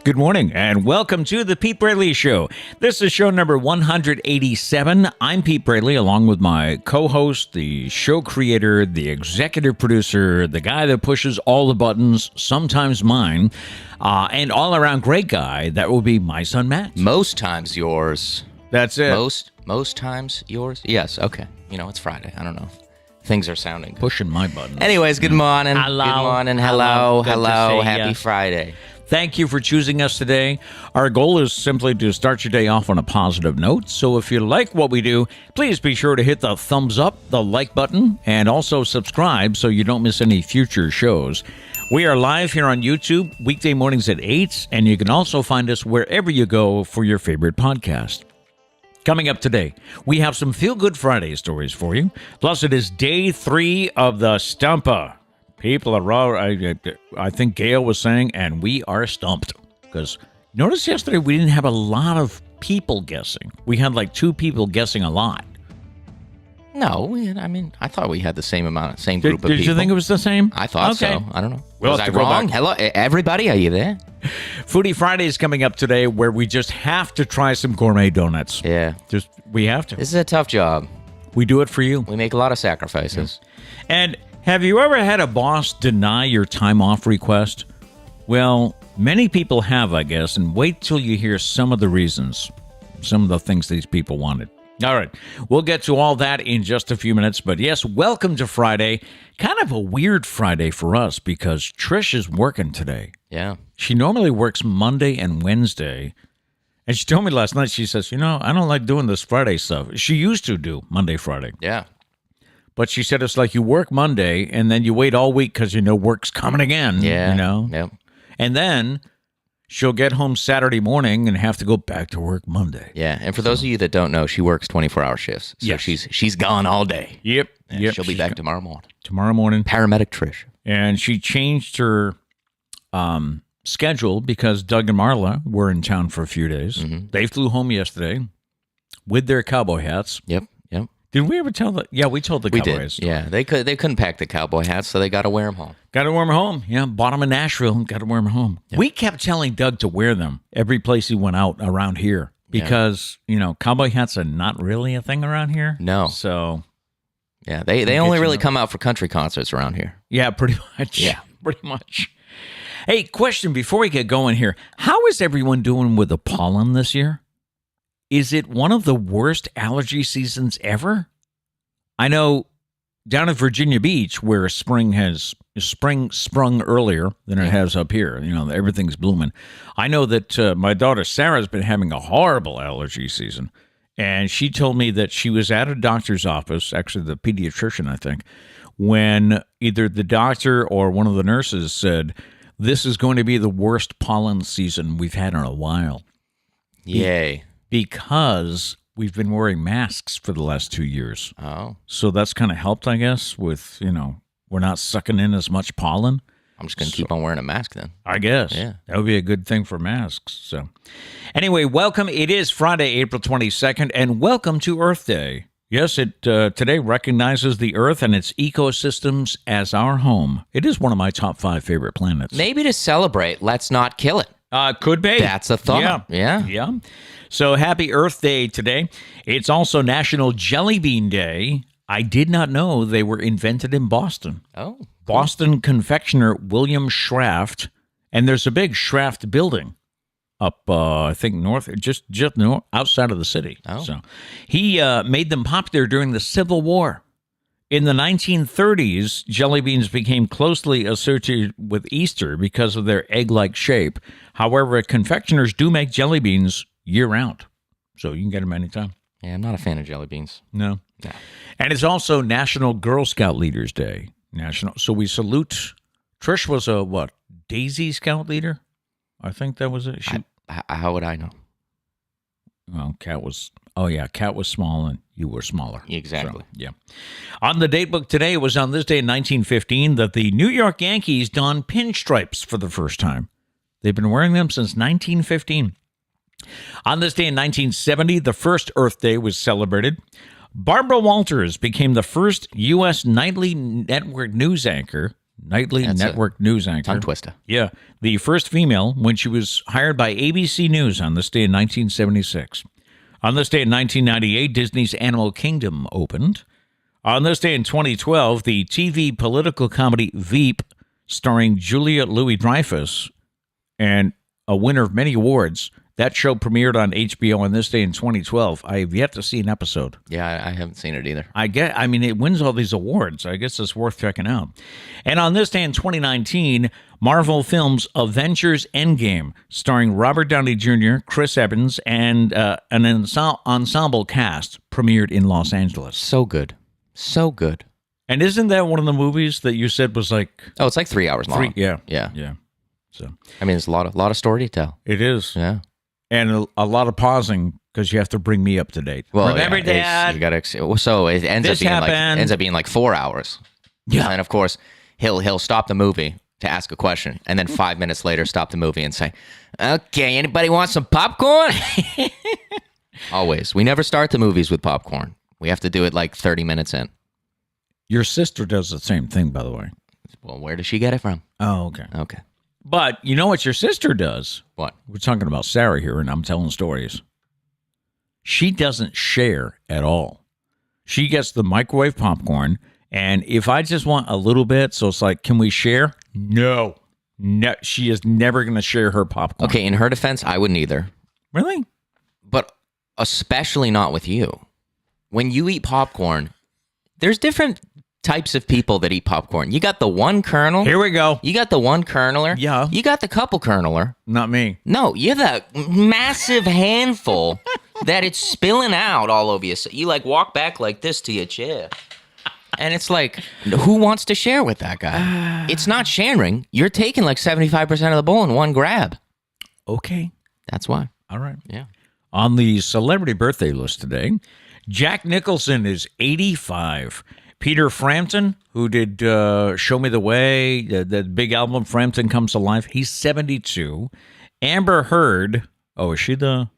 Good morning, and welcome to the Pete Braley Show. This is show number 187. I'm Pete Braley, along with my co-host, the show creator, the executive producer, the guy that pushes all the buttons, sometimes mine, and all-around great guy. That will be my son, Matt. Most times yours. That's it. Most times yours? Yes, okay. You know, it's Friday. I don't know. Things are sounding good. Pushing my buttons. Anyways, good morning. Hello. Good morning. Hello. Hello. Good to see Happy ya. Friday. Thank you for choosing us today. Our goal is simply to start your day off on a positive note. So if you like what we do, please be sure to hit the thumbs up, the like button, and also subscribe so you don't miss any future shows. We are live here on YouTube weekday mornings at 8, and you can also find us wherever you go for your favorite podcast. Coming up today, we have some Feel Good Friday stories for you. Plus, it is day 3 of the Stumpah. People are raw. I think Gail was saying, and we are stumped. Because notice yesterday we didn't have a lot of people guessing. We had like 2 people guessing a lot. No, I thought we had the same group of people. Did you think it was the same? I thought so. I don't know. We'll was have I to go wrong? back. Hello, everybody. Are you there? Foodie Friday is coming up today, where we just have to try some gourmet donuts. Yeah. We have to. This is a tough job. We do it for you. We make a lot of sacrifices. And have you ever had a boss deny your time off request? Well, many people have, I guess, and wait till you hear some of the reasons, some of the things these people wanted. All right, we'll get to all that in just a few minutes, but yes, welcome to Friday. Kind of a weird Friday for us because Trish is working today. Yeah. She normally works Monday and Wednesday, and she told me last night, she says, I don't like doing this Friday stuff. She used to do Monday, Friday. Yeah. But she said it's like you work Monday and then you wait all week because work's coming again. Yeah. Yep. And then she'll get home Saturday morning and have to go back to work Monday. Yeah. And for those of you that don't know, she works 24-hour shifts. So Yes. she's gone all day. Yep. And she'll be back tomorrow morning. Tomorrow morning. Paramedic Trish. And she changed her schedule because Doug and Marla were in town for a few days. Mm-hmm. They flew home yesterday with their cowboy hats. Yep. Did we ever tell that? Yeah, we told the We cowboys. did. Yeah, they couldn't pack the cowboy hats, so they got to wear them home. Got to wear them home. Yeah, bought them in Nashville. Got to wear them home. Yep. We kept telling Doug to wear them every place he went out around here because, cowboy hats are not really a thing around here. No. So, yeah, they only really come out for country concerts around here. yeah, pretty much. Yeah. Pretty much. Hey, question before we get going here. How is everyone doing with the pollen this year? Is it one of the worst allergy seasons ever? I know down at Virginia Beach, where spring sprung earlier than it has up here, everything's blooming. I know that my daughter Sarah's been having a horrible allergy season, and she told me that she was at a doctor's office, actually the pediatrician, I think, when either the doctor or one of the nurses said, this is going to be the worst pollen season we've had in a while. Yay. Because we've been wearing masks for the last 2 years. Oh. So that's kind of helped, I guess, with, we're not sucking in as much pollen. I'm just going to keep on wearing a mask then. I guess. Yeah. That would be a good thing for masks. So anyway, welcome. It is Friday, April 22nd, and welcome to Earth Day. Yes, it today recognizes the Earth and its ecosystems as our home. It is one of my top 5 favorite planets. Maybe to celebrate, let's not kill it. Could be. That's a thought. Yeah. So happy Earth Day today. It's also National Jelly Bean Day. I did not know they were invented in Boston. Oh. Cool. Boston confectioner William Schraft, and there's a big Schraft building up, I think, north, just north, outside of the city. Oh. So he made them popular during the Civil War. In the 1930s, jelly beans became closely associated with Easter because of their egg-like shape. However, confectioners do make jelly beans year-round, so you can get them anytime. Yeah, I'm not a fan of jelly beans. No. And it's also National Girl Scout Leaders Day. So we salute. Trish was a, Daisy Scout leader? I think that was it. How would I know? Well, Kat was small and you were smaller. Exactly. So, yeah. On the Datebook today, it was on this day in 1915 that the New York Yankees donned pinstripes for the first time. They've been wearing them since 1915. On this day in 1970, the first Earth Day was celebrated. Barbara Walters became the first U.S. nightly network news anchor. nightly network news anchor. Tongue twister. Yeah, the first female when she was hired by ABC News on this day in 1976. On this day in 1998, Disney's Animal Kingdom opened. On this day in 2012, the TV political comedy Veep, starring Julia Louis-Dreyfus, and a winner of many awards. That show premiered on HBO on this day in 2012. I have yet to see an episode. Yeah, I haven't seen it either. I mean, it wins all these awards. I guess it's worth checking out. And on this day in 2019, Marvel Films' Avengers Endgame, starring Robert Downey Jr., Chris Evans, and an ensemble cast, premiered in Los Angeles. So good. So good. And isn't that one of the movies that you said was like... Oh, it's like 3 hours long. Yeah. So I mean, there's a lot of story to tell. it is. Yeah. And a lot and pausing because you have to bring me up to date. Well, remember, yeah, Dad? you gotta, so it ends This ends up being like 4 hours. Yeah. And of course, he'll stop the movie to ask a question, and then 5 minutes later, stop the movie and say, "Okay, anybody want some popcorn?" Always. We never start the movies with popcorn. We have to do it like 30 minutes in. Your sister does the same thing, by the way. Well, where does she get it from? Oh, okay. Okay. But you know what your sister does? What? We're talking about Sarah here, and I'm telling stories. She doesn't share at all. She gets the microwave popcorn, and if I just want a little bit, so it's like, can we share? No. No, she is never going to share her popcorn. Okay, in her defense, I wouldn't either. Really? But especially not with you. When you eat popcorn, there's different types of people that eat popcorn. You got the one kernel. Here we go. You got the one kerneler. Yeah. You got the couple kerneler. Not me. No, you're the massive handful that it's spilling out all over you. So you like walk back like this to your chair. And it's like, who wants to share with that guy? It's not sharing. You're taking like 75% of the bowl in one grab. Okay. That's why. All right. Yeah. On the celebrity birthday list today, Jack Nicholson is 85. Peter Frampton, who did Show Me the Way, the big album Frampton Comes Alive, he's 72. Amber Heard, is she the...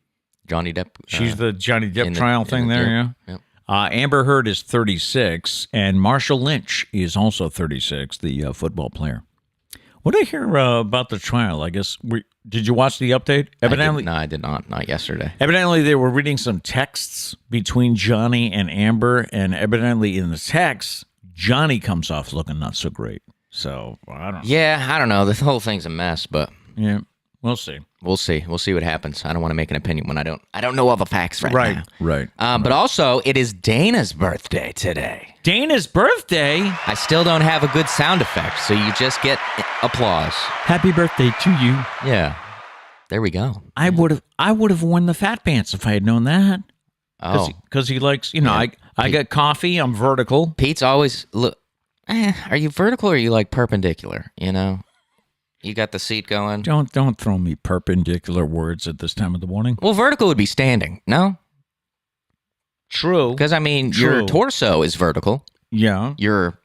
Johnny Depp. She's the Johnny Depp trial thing there, yeah? Yep. Amber Heard is 36, and Marshall Lynch is also 36, the football player. What did I hear about the trial? I guess, did you watch the update? Evidently, I did not. Not yesterday. Evidently, they were reading some texts between Johnny and Amber, and evidently in the texts, Johnny comes off looking not so great. So, I don't know. Yeah, I don't know. The whole thing's a mess, but Yeah, we'll see. we'll see. We'll see what happens. I don't want to make an opinion when I don't know all the facts now. Right. But also, it is Dana's birthday today. Dana's birthday? I still don't have a good sound effect, so you just get applause. Happy birthday to you. Yeah. There we go. I would have worn the fat pants if I had known that. Oh. Because he likes, I got coffee, I'm vertical. Pete's always, look, are you vertical or are you like perpendicular? You know? You got the seat going. Don't throw me perpendicular words at this time of the morning. Well, vertical would be standing, no? True. Because, I mean, your torso is vertical. Yeah. Your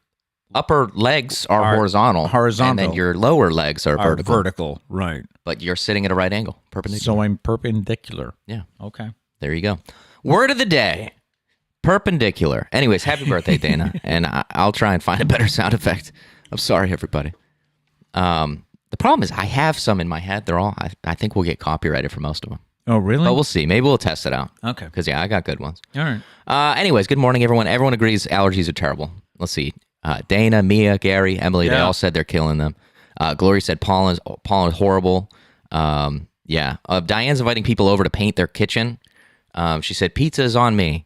upper legs are horizontal. And then your lower legs are vertical. Vertical, right. But you're sitting at a right angle, perpendicular. So I'm perpendicular. Yeah. Okay. There you go. Word of the day. Perpendicular. Anyways, happy birthday, Dana. And I'll try and find a better sound effect. I'm sorry, everybody. The problem is I have some in my head. They're all, I think we'll get copyrighted for most of them. Oh, really? But we'll see. Maybe we'll test it out. Okay. Because, I got good ones. All right. Anyways, good morning, everyone. Everyone agrees allergies are terrible. Let's see. Dana, Mia, Gary, Emily, they all said they're killing them. Glory said pollen's horrible. Diane's inviting people over to paint their kitchen. She said, pizza is on me.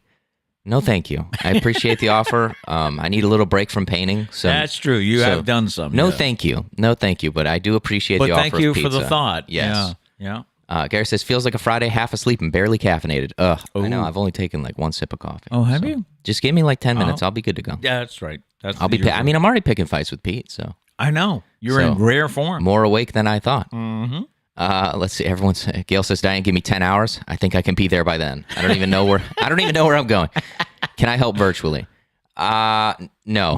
No, thank you. I appreciate the offer. I need a little break from painting. So that's true. You have done some. No, thank you. No, thank you. But I do appreciate the offer But thank you of pizza. for the thought. Yes. Yeah. Gary says, feels like a Friday, half asleep and barely caffeinated. Ugh. I know. I've only taken like one sip of coffee. Oh, have you? Just give me like 10 minutes. I'll be good to go. Yeah, that's right. I'm already picking fights with Pete, so. I know. You're in rare form. More awake than I thought. Mm-hmm. Let's see. Gail says, Diane, give me 10 hours. I think I can be there by then. I don't even know where I'm going. Can I help virtually? No.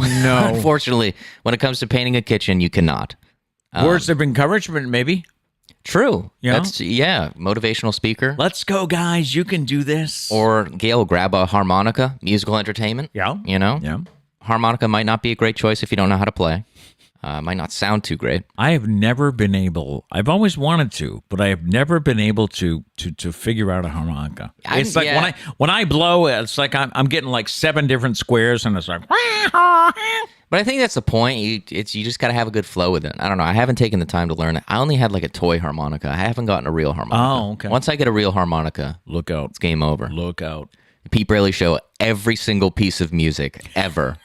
Unfortunately, when it comes to painting a kitchen, you cannot. Words of encouragement, maybe. True. Yeah. Motivational speaker. Let's go, guys. You can do this. Or Gail, grab a harmonica, musical entertainment. Yeah. You know? Yeah. Harmonica might not be a great choice if you don't know how to play. Might not sound too great. I have never been able. I've always wanted to, but I have never been able to figure out a harmonica. It's like when I blow, it's like I'm getting like 7 different squares, and it's like. But I think that's the point. You just got to have a good flow with it. I don't know. I haven't taken the time to learn it. I only had like a toy harmonica. I haven't gotten a real harmonica. Oh, okay. Once I get a real harmonica, look out. It's game over. Look out. The Pete Braley Show, every single piece of music ever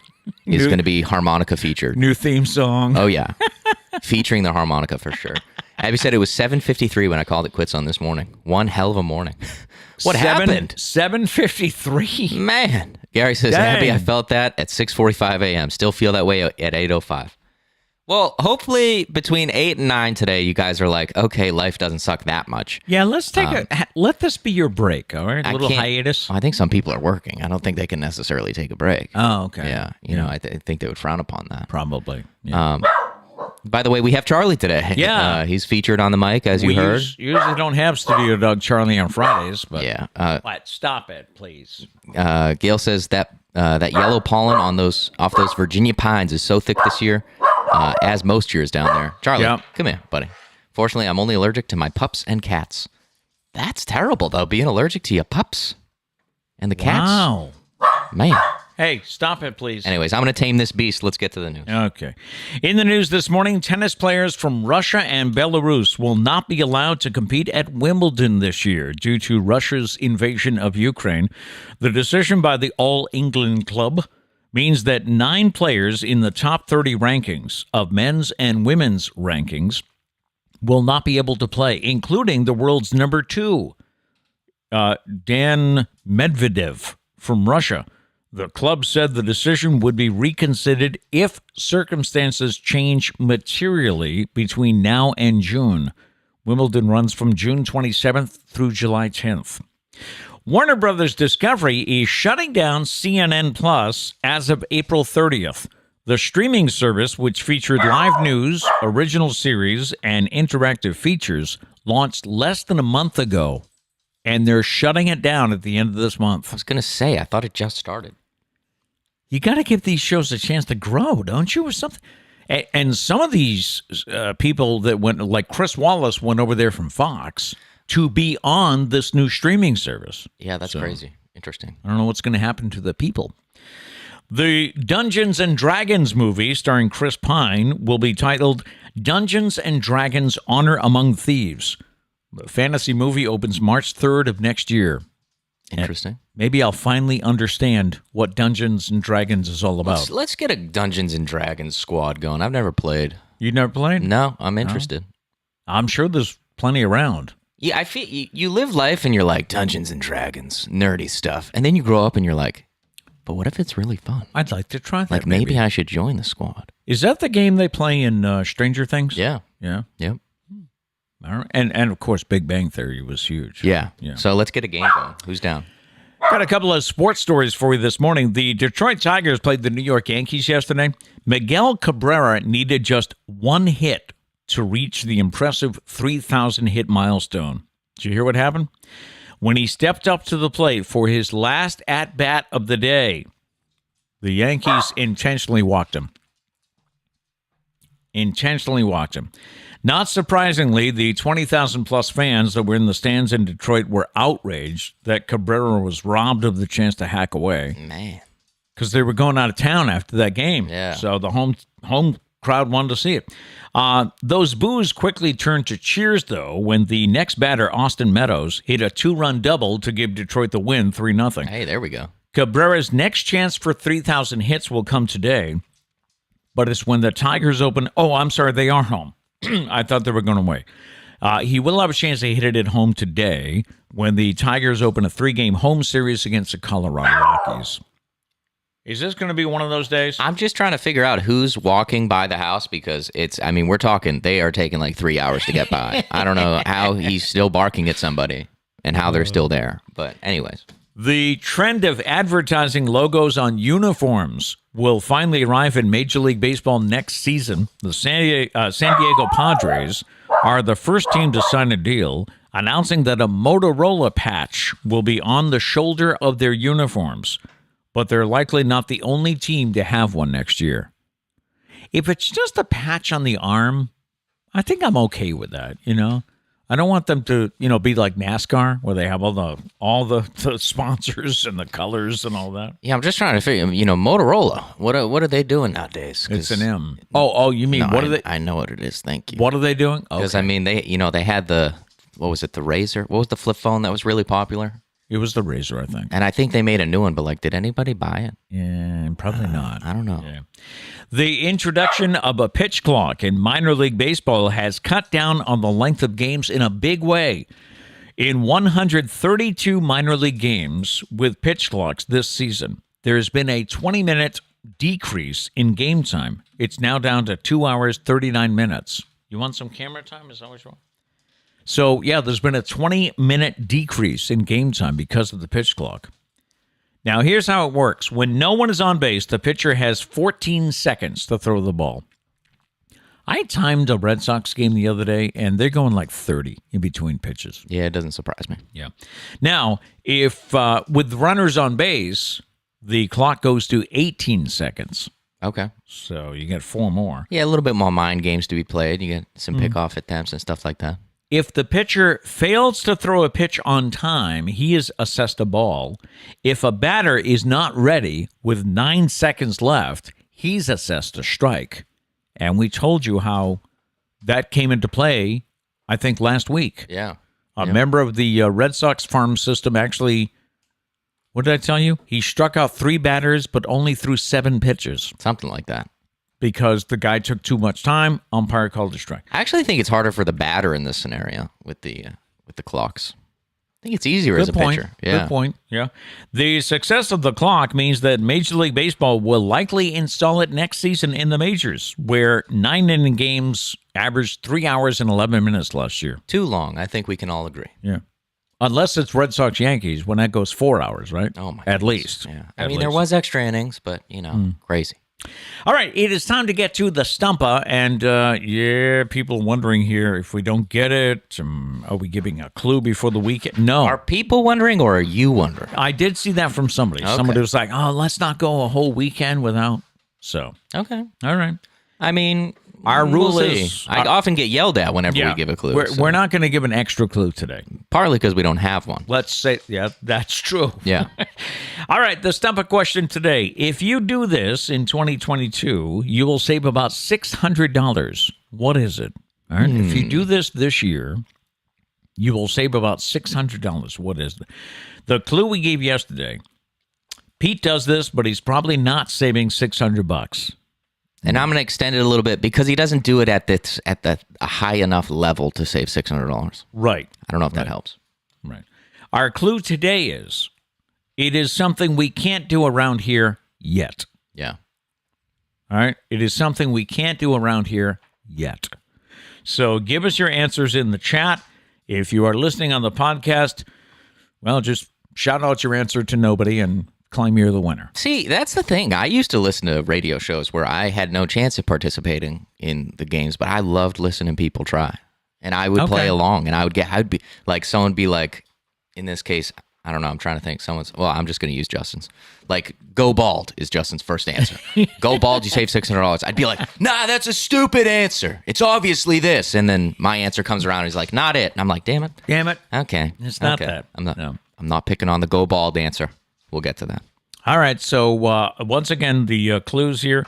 is going to be harmonica featured. New theme song. Oh, yeah. Featuring the harmonica for sure. Abby said it was 7:53 when I called it quits on this morning. One hell of a morning. What happened? 7:53. Man. Gary says, Dang. Abby, I felt that at 6:45 a.m. Still feel that way at 8:05. Well, hopefully between 8 and 9 today, you guys are like, okay, life doesn't suck that much. Yeah, let's let this be your break, all right? A little hiatus. I think some people are working. I don't think they can necessarily take a break. Oh, okay. Yeah, you know, I think they would frown upon that. Probably. Yeah. By the way, we have Charlie today. Yeah. He's featured on the mic, as you heard. Usually don't have Studio Dog Charlie on Fridays, but yeah. What? Stop it, please. Gail says that yellow pollen off those Virginia pines is so thick this year, as most years down there. Charlie, come here, buddy. Fortunately, I'm only allergic to my pups and cats. That's terrible, though, being allergic to your pups and the cats. Wow. Man. Hey, stop it, please. Anyways, I'm going to tame this beast. Let's get to the news. Okay. In the news this morning, tennis players from Russia and Belarus will not be allowed to compete at Wimbledon this year due to Russia's invasion of Ukraine. The decision by the All England Club means that 9 players in the top 30 rankings of men's and women's rankings will not be able to play, including the world's number 2, Dan Medvedev from Russia. The club said the decision would be reconsidered if circumstances change materially between now and June. Wimbledon runs from June 27th through July 10th. Warner Brothers Discovery is shutting down CNN Plus as of April 30th. The streaming service, which featured live news, original series, and interactive features, launched less than a month ago, and they're shutting it down at the end of this month. I was going to say, I thought it just started. You got to give these shows a chance to grow, don't you, or something? And some of these people that went, like Chris Wallace, went over there from Fox to be on this new streaming service. Yeah, that's crazy. Interesting. I don't know what's going to happen to the people. The Dungeons and Dragons movie starring Chris Pine will be titled Dungeons and Dragons Honor Among Thieves. The fantasy movie opens March 3rd of next year. Interesting. Maybe I'll finally understand what Dungeons and Dragons is all about. Let's get a Dungeons and Dragons squad going. I've never played. You never played? No, I'm interested. I'm sure there's plenty around. Yeah, I feel you live life and you're like Dungeons and Dragons, nerdy stuff, and then you grow up and you're like, but what if it's really fun? I'd like to try that. Like maybe I should join the squad. Is that the game they play in Stranger Things? Yeah. Yeah. Yep. All right. And of course, Big Bang Theory was huge. Yeah. So let's get a game going. Who's down? Got a couple of sports stories for you this morning. The Detroit Tigers played the New York Yankees yesterday. Miguel Cabrerra needed just 1 hit to reach the impressive 3,000 hit milestone. Did you hear what happened? When he stepped up to the plate for his last at-bat of the day, the Yankees intentionally walked him. Not surprisingly, the 20,000-plus fans that were in the stands in Detroit were outraged that Cabrera was robbed of the chance to hack away. Man. Because they were going out of town after that game. Yeah. So the home crowd wanted to see it. Those boos quickly turned to cheers, though, when the next batter, Austin Meadows, hit a 2-run double to give Detroit the win, 3-0. Hey, there we go. Cabrera's next chance for 3,000 hits will come today, but it's when the Tigers open. Oh, I'm sorry, they are home. I thought they were going away. He will have a chance to hit it at home today when the Tigers open a 3-game home series against the Colorado Rockies. Is this going to be one of those days? I'm just trying to figure out who's walking by the house because we're talking, they are taking like 3 hours to get by. I don't know how he's still barking at somebody and how they're still there. But anyways. The trend of advertising logos on uniforms will finally arrive in Major League Baseball next season. The San Diego Padres are the first team to sign a deal announcing that a Motorola patch will be on the shoulder of their uniforms, but they're likely not the only team to have one next year. If it's just a patch on the arm, I think I'm okay with that, you know? I don't want them to, be like NASCAR where they have all the sponsors and the colors and all that. Yeah, I'm just trying to figure, Motorola, what are they doing nowadays? It's an M. Oh, you mean, what are they? I know what it is, thank you. What are they doing? Because, they had the, what was it, the Razor? What was the flip phone that was really popular? It was the Razor, I think. And I think they made a new one, but did anybody buy it? Yeah, probably not. I don't know. Yeah. The introduction of a pitch clock in minor league baseball has cut down on the length of games in a big way. In 132 minor league games with pitch clocks this season, there has been a 20-minute decrease in game time. It's now down to 2 hours, 39 minutes. You want some camera time? Is that what you want? So, yeah, there's been a 20-minute decrease in game time because of the pitch clock. Now, here's how it works. When no one is on base, the pitcher has 14 seconds to throw the ball. I timed a Red Sox game the other day, and they're going like 30 in between pitches. Yeah, it doesn't surprise me. Yeah. Now, if with runners on base, the clock goes to 18 seconds. Okay. So you get 4 more. Yeah, a little bit more mind games to be played. You get some pickoff attempts and stuff like that. If the pitcher fails to throw a pitch on time, he is assessed a ball. If a batter is not ready with 9 seconds left, he's assessed a strike. And we told you how that came into play, I think, last week. Yeah. A member of the Red Sox farm system actually, what did I tell you? He struck out 3 batters, but only threw 7 pitches. Something like that. Because the guy took too much time, umpire called a strike. I actually think it's harder for the batter in this scenario with the clocks. I think it's easier as a pitcher. Yeah. Good point. Yeah. The success of the clock means that Major League Baseball will likely install it next season in the majors, where 9-inning games averaged 3 hours and 11 minutes last year. Too long. I think we can all agree. Yeah. Unless it's Red Sox Yankees, when that goes 4 hours, right? Oh my. At least. Yeah. At least. There was extra innings, but crazy. All right, it is time to get to the Stumpah, and people wondering here if we don't get it, are we giving a clue before the weekend? No. Are people wondering, or are you wondering? I did see that from somebody. Okay. Somebody was like, "Oh, let's not go a whole weekend without." So, okay, all right. I mean, our rule is I often get yelled at whenever we give a clue. We're not going to give an extra clue today. Partly because we don't have one. Let's say, yeah, that's true. Yeah. All right, the Stumpah question today. If you do this in 2022, you will save about $600. What is it? All right. If you do this year, you will save about $600. What is it? The clue we gave yesterday, Pete does this, but he's probably not saving $600. And I'm going to extend it a little bit because he doesn't do it at a high enough level to save $600. Right. I don't know if that helps. Right. Our clue today is, it is something we can't do around here yet. Yeah. All right. It is something we can't do around here yet. So give us your answers in the chat. If you are listening on the podcast, well, just shout out your answer to nobody and claim you're the winner. See, that's the thing. I used to listen to radio shows where I had no chance of participating in the games, but I loved listening to people try. And I would play along, and I'd be like, someone be like, in this case, I don't know, I'm trying to think. I'm just going to use Justin's. Like, go bald is Justin's first answer. Go bald, you save $600. I'd be like, nah, that's a stupid answer. It's obviously this. And then my answer comes around, and he's like, not it. And I'm like, damn it. Damn it. Okay. It's not that. I'm not picking on the go bald answer. We'll get to that. All right. So once again, the clues here.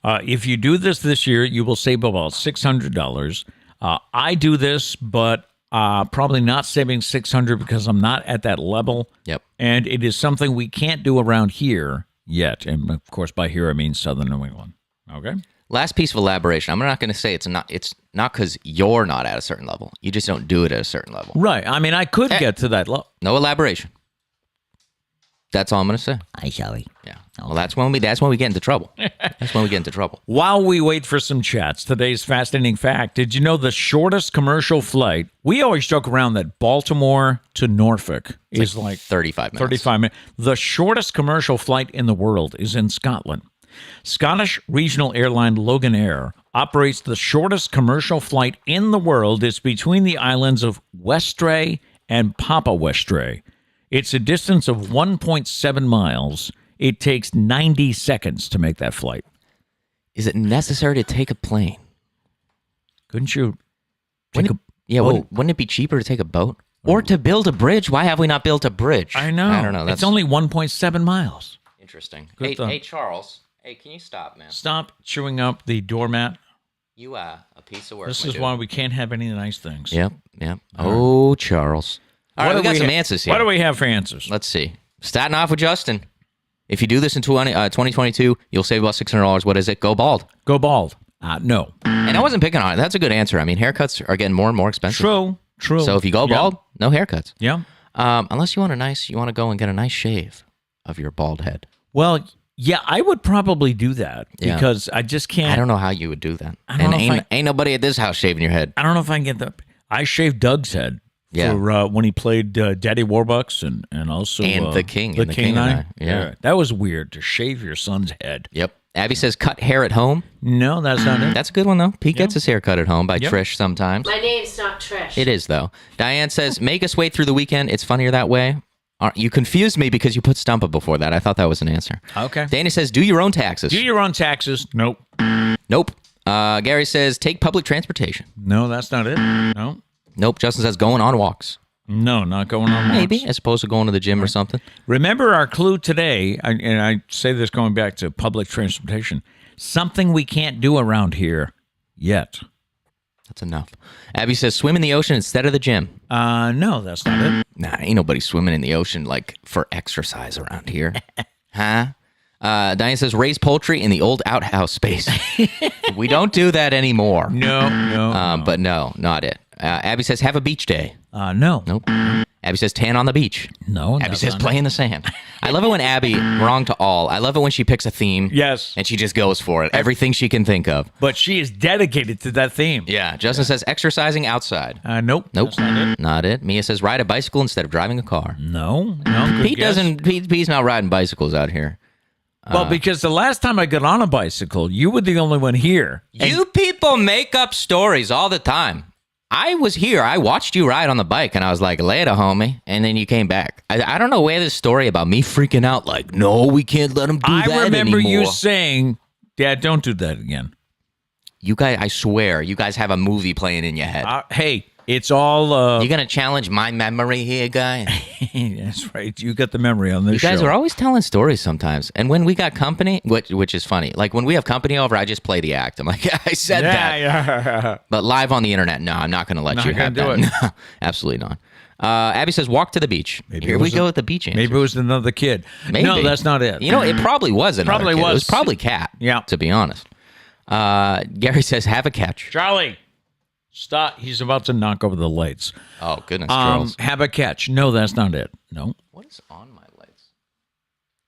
If you do this year, you will save about $600. I do this, but probably not saving $600 because I'm not at that level. Yep. And it is something we can't do around here yet. And of course, by here I mean Southern New England. Okay. Last piece of elaboration. I'm not going to say it's not because you're not at a certain level. You just don't do it at a certain level. Right. I mean, I could get to that level. No elaboration. That's all I'm going to say. I shall. Yeah. Well, that's when we get into trouble. That's when we get into trouble. While we wait for some chats, today's fascinating fact. Did you know the shortest commercial flight? We always joke around that Baltimore to Norfolk is like 35 minutes. 35 minutes. The shortest commercial flight in the world is in Scotland. Scottish regional airline Logan Air operates the shortest commercial flight in the world. It's between the islands of Westray and Papa Westray. It's a distance of 1.7 miles. It takes 90 seconds to make that flight. Is it necessary to take a plane? Couldn't you? Wouldn't it be cheaper to take a boat? Or to build a bridge? Why have we not built a bridge? I know. I don't know. It's only 1.7 miles. Interesting. Good Hey, Charles. Hey, can you stop, man? Stop chewing up the doormat. You a piece of work. This is why we can't have any nice things. Yep. Oh, Charles. All right, we got some answers here. What do we have for answers? Let's see. Starting off with Justin. If you do this in 2022, you'll save about $600. What is it? Go bald. Go bald. No. And I wasn't picking on it. That's a good answer. I mean, haircuts are getting more and more expensive. True. So if you go bald, no haircuts. Yeah. Unless you want to go and get a nice shave of your bald head. Well, yeah, I would probably do that because I just can't. I don't know how you would do that. Ain't nobody at this house shaving your head. I don't know if I can get that. I shaved Doug's head for when he played Daddy Warbucks and also the King. The King and I. Yeah. That was weird to shave your son's head. Yep. Abby says cut hair at home. No, that's not it. That's a good one, though. Pete gets his hair cut at home by Trish sometimes. My name's not Trish. It is, though. Diane says, make us wait through the weekend. It's funnier that way. You confused me because you put Stumpah before that. I thought that was an answer. Okay. Danny says, do your own taxes. Do your own taxes. Nope. Nope. Gary says, take public transportation. No, that's not it. No. Nope. Justin says, going on walks. No, not going on walks. Maybe, as opposed to going to the gym or something. Remember our clue today, and I say this going back to public transportation, something we can't do around here yet. That's enough. Abby says, swim in the ocean instead of the gym. No, that's not it. Nah, ain't nobody swimming in the ocean like for exercise around here. Huh? Diane says, raise poultry in the old outhouse space. We don't do that anymore. No. But no, not it. Abby says, have a beach day. No. Nope. Abby says, tan on the beach. No. Abby says, play in the sand. I love it when Abby, wrong to all, I love it when she picks a theme. Yes. And she just goes for it. Everything she can think of. But she is dedicated to that theme. Yeah. Justin says, exercising outside. Nope. Nope. Not it. Mia says, ride a bicycle instead of driving a car. No. Pete's not riding bicycles out here. Well, because the last time I got on a bicycle, you were the only one here. You people make up stories all the time. I was here. I watched you ride on the bike, and I was like, later, homie. And then you came back. I don't know where this story about me freaking out, like, no, we can't let him do that anymore. I remember you saying, Dad, don't do that again. You guys, I swear, you guys have a movie playing in your head. Hey, it's all... You going to challenge my memory here, guy? That's right. You got the memory on this show. You guys are always telling stories sometimes. And when we got company, which is funny, like when we have company over, I just play the act. I'm like, I said that. Yeah. But live on the internet, no, I'm not going to let you have that. No, absolutely not. Abby says, walk to the beach. Here we go with the beach answer. Maybe it was another kid. Maybe. No, that's not it. You know, it probably was another Probably kid. was. It was probably Cat, to be honest. Gary says, have a catch. Charlie, stop. He's about to knock over the lights. Oh, goodness, Charles. Have a catch. No, that's not it. No. What is on my lights?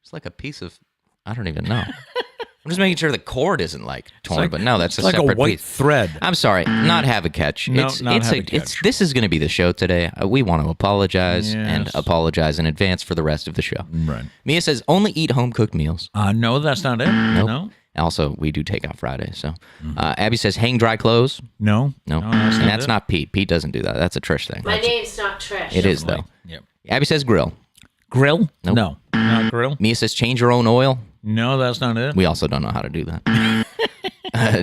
It's like a piece of, I don't even know. I'm just making sure the cord isn't like torn, but no, that's a like separate a white piece. thread. I'm sorry, not have a catch. No, not have a catch. This is going to be the show today. We want to apologize and apologize in advance for the rest of the show. Right. Mia says only eat home cooked meals. No, that's not it. Nope. No. Also, we do take out Friday. So, Abby says hang dry clothes. No. No, and that's not Pete. Pete doesn't do that. That's a Trish thing. My name's not Trish. It is though. Yep. Abby says grill. Grill? Nope. No. Not grill? Mia says change your own oil. No, that's not it. We also don't know how to do that.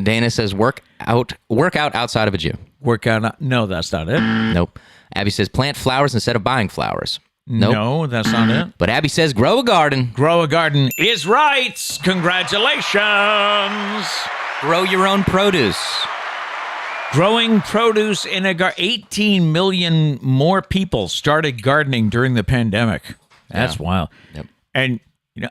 Dana says work out outside of a gym. Work out. No, that's not it. Nope. Abby says plant flowers instead of buying flowers. Nope. No, that's not it. But Abby says grow a garden. Grow a garden is right. Congratulations. Grow your own produce. Growing produce in a garden. 18 million more people started gardening during the pandemic. That's wild. Yep. And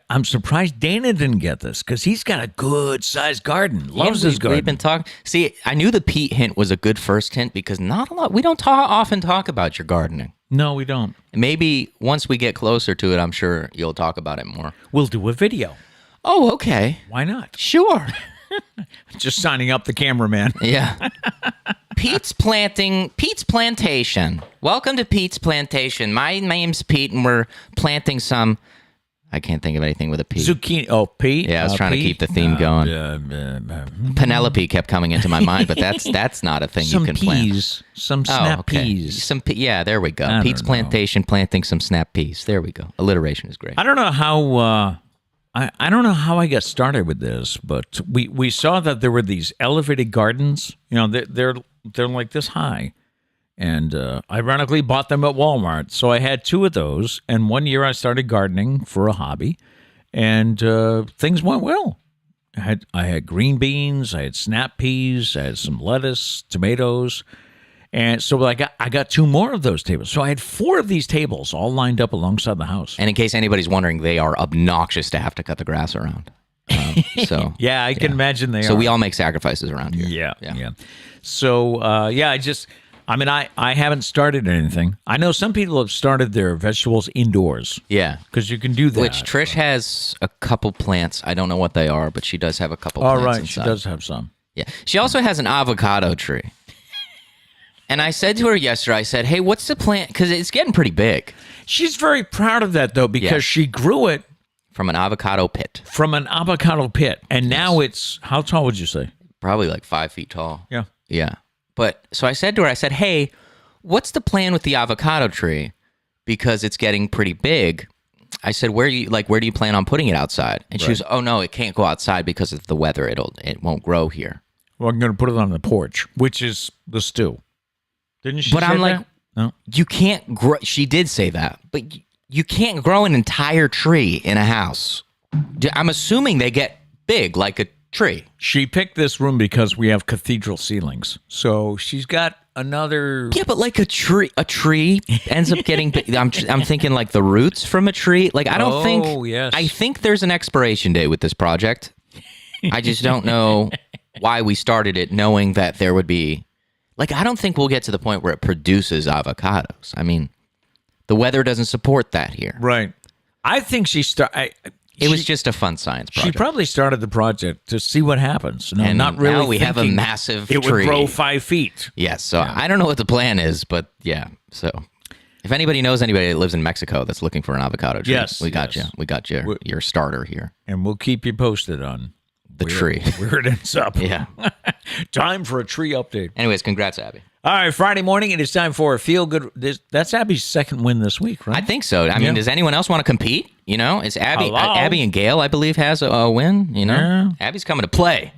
I'm surprised Dana didn't get this because he's got a good-sized garden. Loves his garden. We've been talking. See, I knew the Pete hint was a good first hint because not a lot. We don't often talk about your gardening. No, we don't. Maybe once we get closer to it, I'm sure you'll talk about it more. We'll do a video. Oh, okay. Why not? Sure. Just signing up the cameraman. Yeah. Pete's Plantation. Welcome to Pete's Plantation. My name's Pete, and we're planting some... I can't think of anything with a P. Zucchini. Oh, Pete? Yeah, I was trying to keep the theme going. Penelope kept coming into my mind, but that's not a thing you can plant. Some snap peas. Yeah, there we go. Pete's Plantation planting some snap peas. There we go. Alliteration is great. I don't know how I don't know how I got started with this, but we saw that there were these elevated gardens. You know, they're like this high. And ironically, bought them at Walmart. So I had 2 of those. And one year I started gardening for a hobby. And things went well. I had green beans. I had snap peas. I had some lettuce, tomatoes. And so I got 2 more of those tables. So I had 4 of these tables all lined up alongside the house. And in case anybody's wondering, they are obnoxious to have to cut the grass around. So yeah, I can imagine they are. So we all make sacrifices around here. Yeah. So, I haven't started anything. I know some people have started their vegetables indoors. Yeah. Because you can do that. Which Trish has a couple plants. I don't know what they are, but she does have a couple All plants right, inside. she does have some. Yeah. She also has an avocado tree. And I said to her yesterday, I said, hey, what's the plant? Because it's getting pretty big. She's very proud of that, though, because she grew it from an avocado pit. And now it's, how tall would you say? Probably like 5 feet tall. Yeah. Yeah. But so I said to her, I said, hey, what's the plan with the avocado tree? Because it's getting pretty big. I said, where do you plan on putting it outside? And she was, oh no, it can't go outside because of the weather. It won't grow here. Well, I'm going to put it on the porch, which is the stew. Didn't she? But I'm like, that? No. You can't grow. She did say that, but you can't grow an entire tree in a house. I'm assuming they get big like a tree. She picked this room because we have cathedral ceilings. So she's got another. Yeah, but like a tree ends up getting big. I'm thinking like the roots from a tree. Like I don't think. Oh, yes. I think there's an expiration date with this project. I just don't know why we started it knowing that there would be. Like, I don't think we'll get to the point where it produces avocados. I mean, the weather doesn't support that here. Right. I think it was just a fun science project. She probably started the project to see what happens. No, and not really. Now we have a massive tree. It would grow 5 feet. Yes. So I don't know what the plan is, but yeah. So if anybody knows anybody that lives in Mexico that's looking for an avocado tree, we got you. We got your starter here. And we'll keep you posted on the tree. Where it ends up. Yeah. Time for a tree update. Anyways, congrats, Abby. All right, Friday morning, it is time for a feel good. That's Abby's second win this week, right? I think so. I mean, does anyone else want to compete? You know, it's Abby. Abby and Gail, I believe, has a win. You know, Abby's coming to play.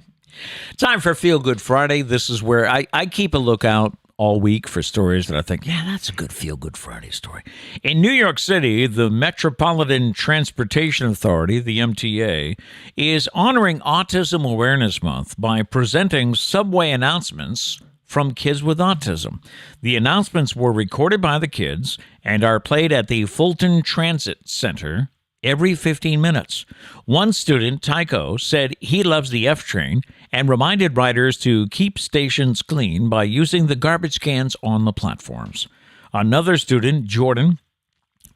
Time for Feel Good Friday. This is where I keep a lookout all week for stories that I think, that's a good Feel Good Friday story. In New York City, the Metropolitan Transportation Authority, the MTA, is honoring Autism Awareness Month by presenting subway announcements from kids with autism. The announcements were recorded by the kids and are played at the Fulton Transit Center every 15 minutes. One student, Tycho, said he loves the F train and reminded riders to keep stations clean by using the garbage cans on the platforms. Another student, Jordan,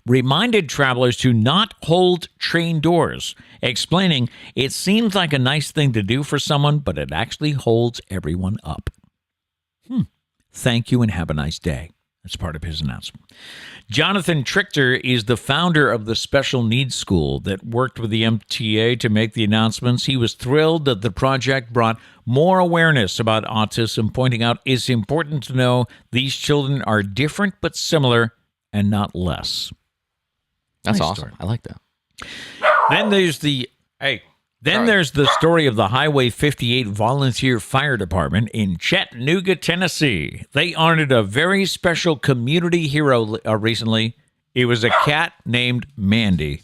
reminded travelers to not hold train doors, explaining it seems like a nice thing to do for someone, but it actually holds everyone up. Thank you and have a nice day. That's part of his announcement. Jonathan Trichter is the founder of the special needs school that worked with the MTA to make the announcements. He was thrilled that the project brought more awareness about autism, pointing out it's important to know these children are different but similar and not less. That's nice awesome. Story. I like that. Then there's the story of the Highway 58 Volunteer Fire Department in Chattanooga, Tennessee. They honored a very special community hero recently. It was a cat named Mandy,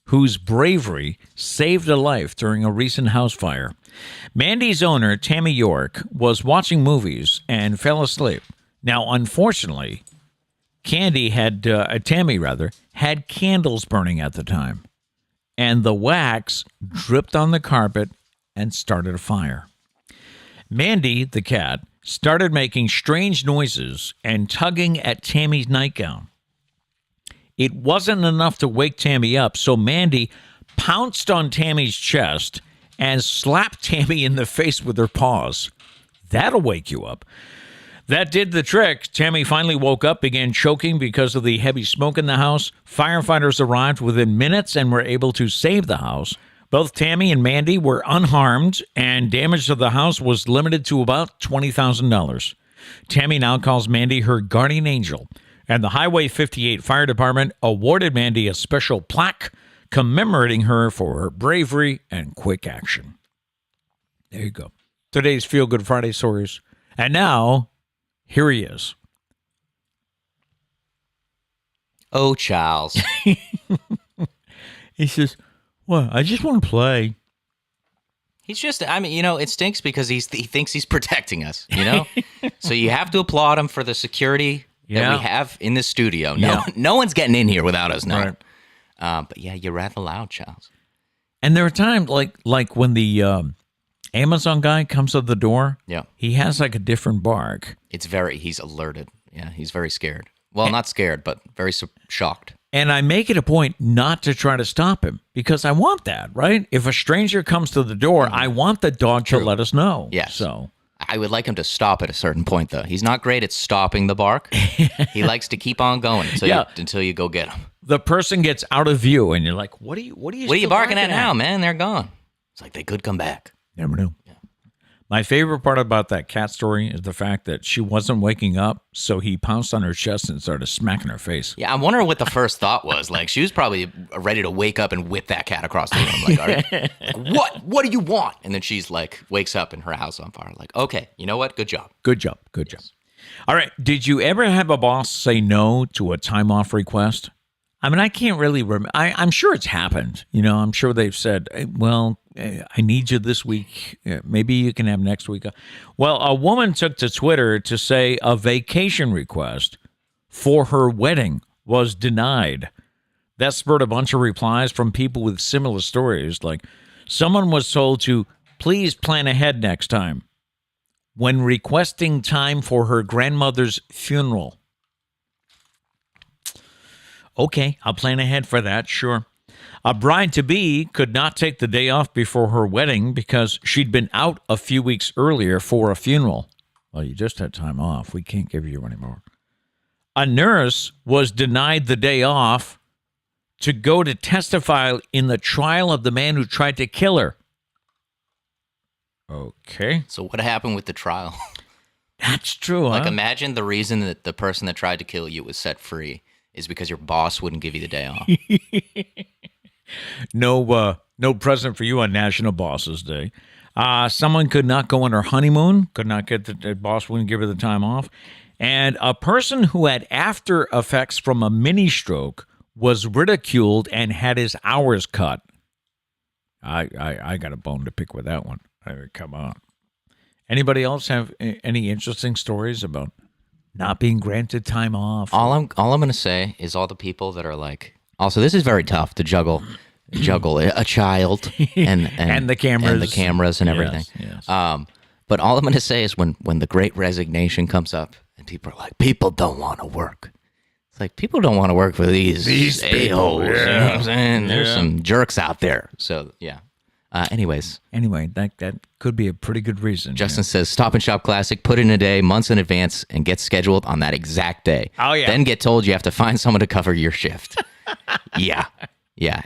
whose bravery saved a life during a recent house fire. Mandy's owner, Tammy York, was watching movies and fell asleep. Now, unfortunately, Tammy had candles burning at the time, and the wax dripped on the carpet and started a fire. Mandy, the cat, started making strange noises and tugging at Tammy's nightgown. It wasn't enough to wake Tammy up, so Mandy pounced on Tammy's chest and slapped Tammy in the face with her paws. That'll wake you up. That did the trick. Tammy finally woke up, began choking because of the heavy smoke in the house. Firefighters arrived within minutes and were able to save the house. Both Tammy and Mandy were unharmed, and damage to the house was limited to about $20,000. Tammy now calls Mandy her guardian angel, and the Highway 58 Fire Department awarded Mandy a special plaque commemorating her for her bravery and quick action. There you go. Today's Feel Good Friday stories. And now, here he is. Oh, Charles. He says, well, I just want to play. He's just, it stinks because he thinks he's protecting us, So you have to applaud him for the security that we have in the studio. No one's getting in here without us now. Right. But yeah, you're rather loud, Charles. And there are times like when the Amazon guy comes to the door, he has like a different bark. He's alerted. Yeah, he's very scared. Well, not scared, but very shocked. And I make it a point not to try to stop him because I want that, right? If a stranger comes to the door, I want the dog to let us know. Yes. So I would like him to stop at a certain point, though. He's not great at stopping the bark. He likes to keep on going until you go get him. The person gets out of view, and you're like, "What are you barking at now, man? They're gone." It's like they could come back. Never knew. Yeah. My favorite part about that cat story is the fact that she wasn't waking up, so he pounced on her chest and started smacking her face. Yeah, I'm wondering what the first thought was. Like, she was probably ready to wake up and whip that cat across the room. Like, all right, like, what do you want? And then she's like, wakes up and her house on fire. Like, okay, you know what? Good job. Good job. All right. Did you ever have a boss say no to a time off request? I mean, I can't really remember. I'm sure it's happened. I'm sure they've said, well, I need you this week. Maybe you can have next week. Well, a woman took to Twitter to say a vacation request for her wedding was denied. That spurred a bunch of replies from people with similar stories. Like, someone was told to please plan ahead next time when requesting time for her grandmother's funeral. Okay, I'll plan ahead for that, sure. A bride-to-be could not take the day off before her wedding because she'd been out a few weeks earlier for a funeral. Well, you just had time off. We can't give you any more. A nurse was denied the day off to go to testify in the trial of the man who tried to kill her. Okay. So what happened with the trial? That's true, Like, imagine the reason that the person that tried to kill you was set free is because your boss wouldn't give you the day off. No present for you on National Bosses Day. Someone could not go on her honeymoon, could not get the boss wouldn't give her the time off. And a person who had after effects from a mini stroke was ridiculed and had his hours cut. I got a bone to pick with that one. I mean, come on. Anybody else have any interesting stories about not being granted time off? All I'm going to say is all the people that are like, also, this is very tough to juggle a child and the cameras and everything. Yes. But all I'm going to say is when the Great Resignation comes up and people are like, people don't want to work. It's like, people don't want to work for these a-holes. Yeah. You know what I'm saying? There's some jerks out there. So yeah. Anyway, that could be a pretty good reason. Justin says, Stop and Shop Classic, put in a day months in advance and get scheduled on that exact day. Oh, yeah. Then get told you have to find someone to cover your shift. Yeah.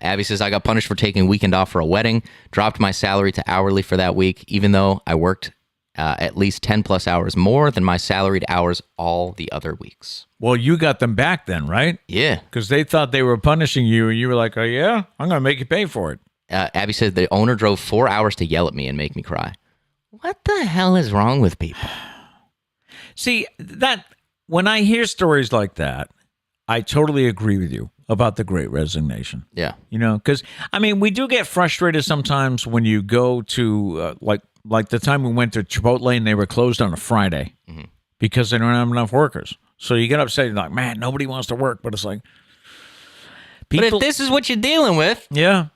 Abby says, I got punished for taking a weekend off for a wedding, dropped my salary to hourly for that week, even though I worked at least 10 plus hours more than my salaried hours all the other weeks. Well, you got them back then, right? Yeah. Because they thought they were punishing you, and you were like, oh, yeah? I'm going to make you pay for it. Abby says the owner drove 4 hours to yell at me and make me cry. What the hell is wrong with people? See, that when I hear stories like that, I totally agree with you about the Great Resignation. Yeah. Because, we do get frustrated sometimes when you go to, like the time we went to Chipotle and they were closed on a Friday because they don't have enough workers. So you get upset, you're like, man, nobody wants to work. But it's like, people, but if this is what you're dealing with. Yeah.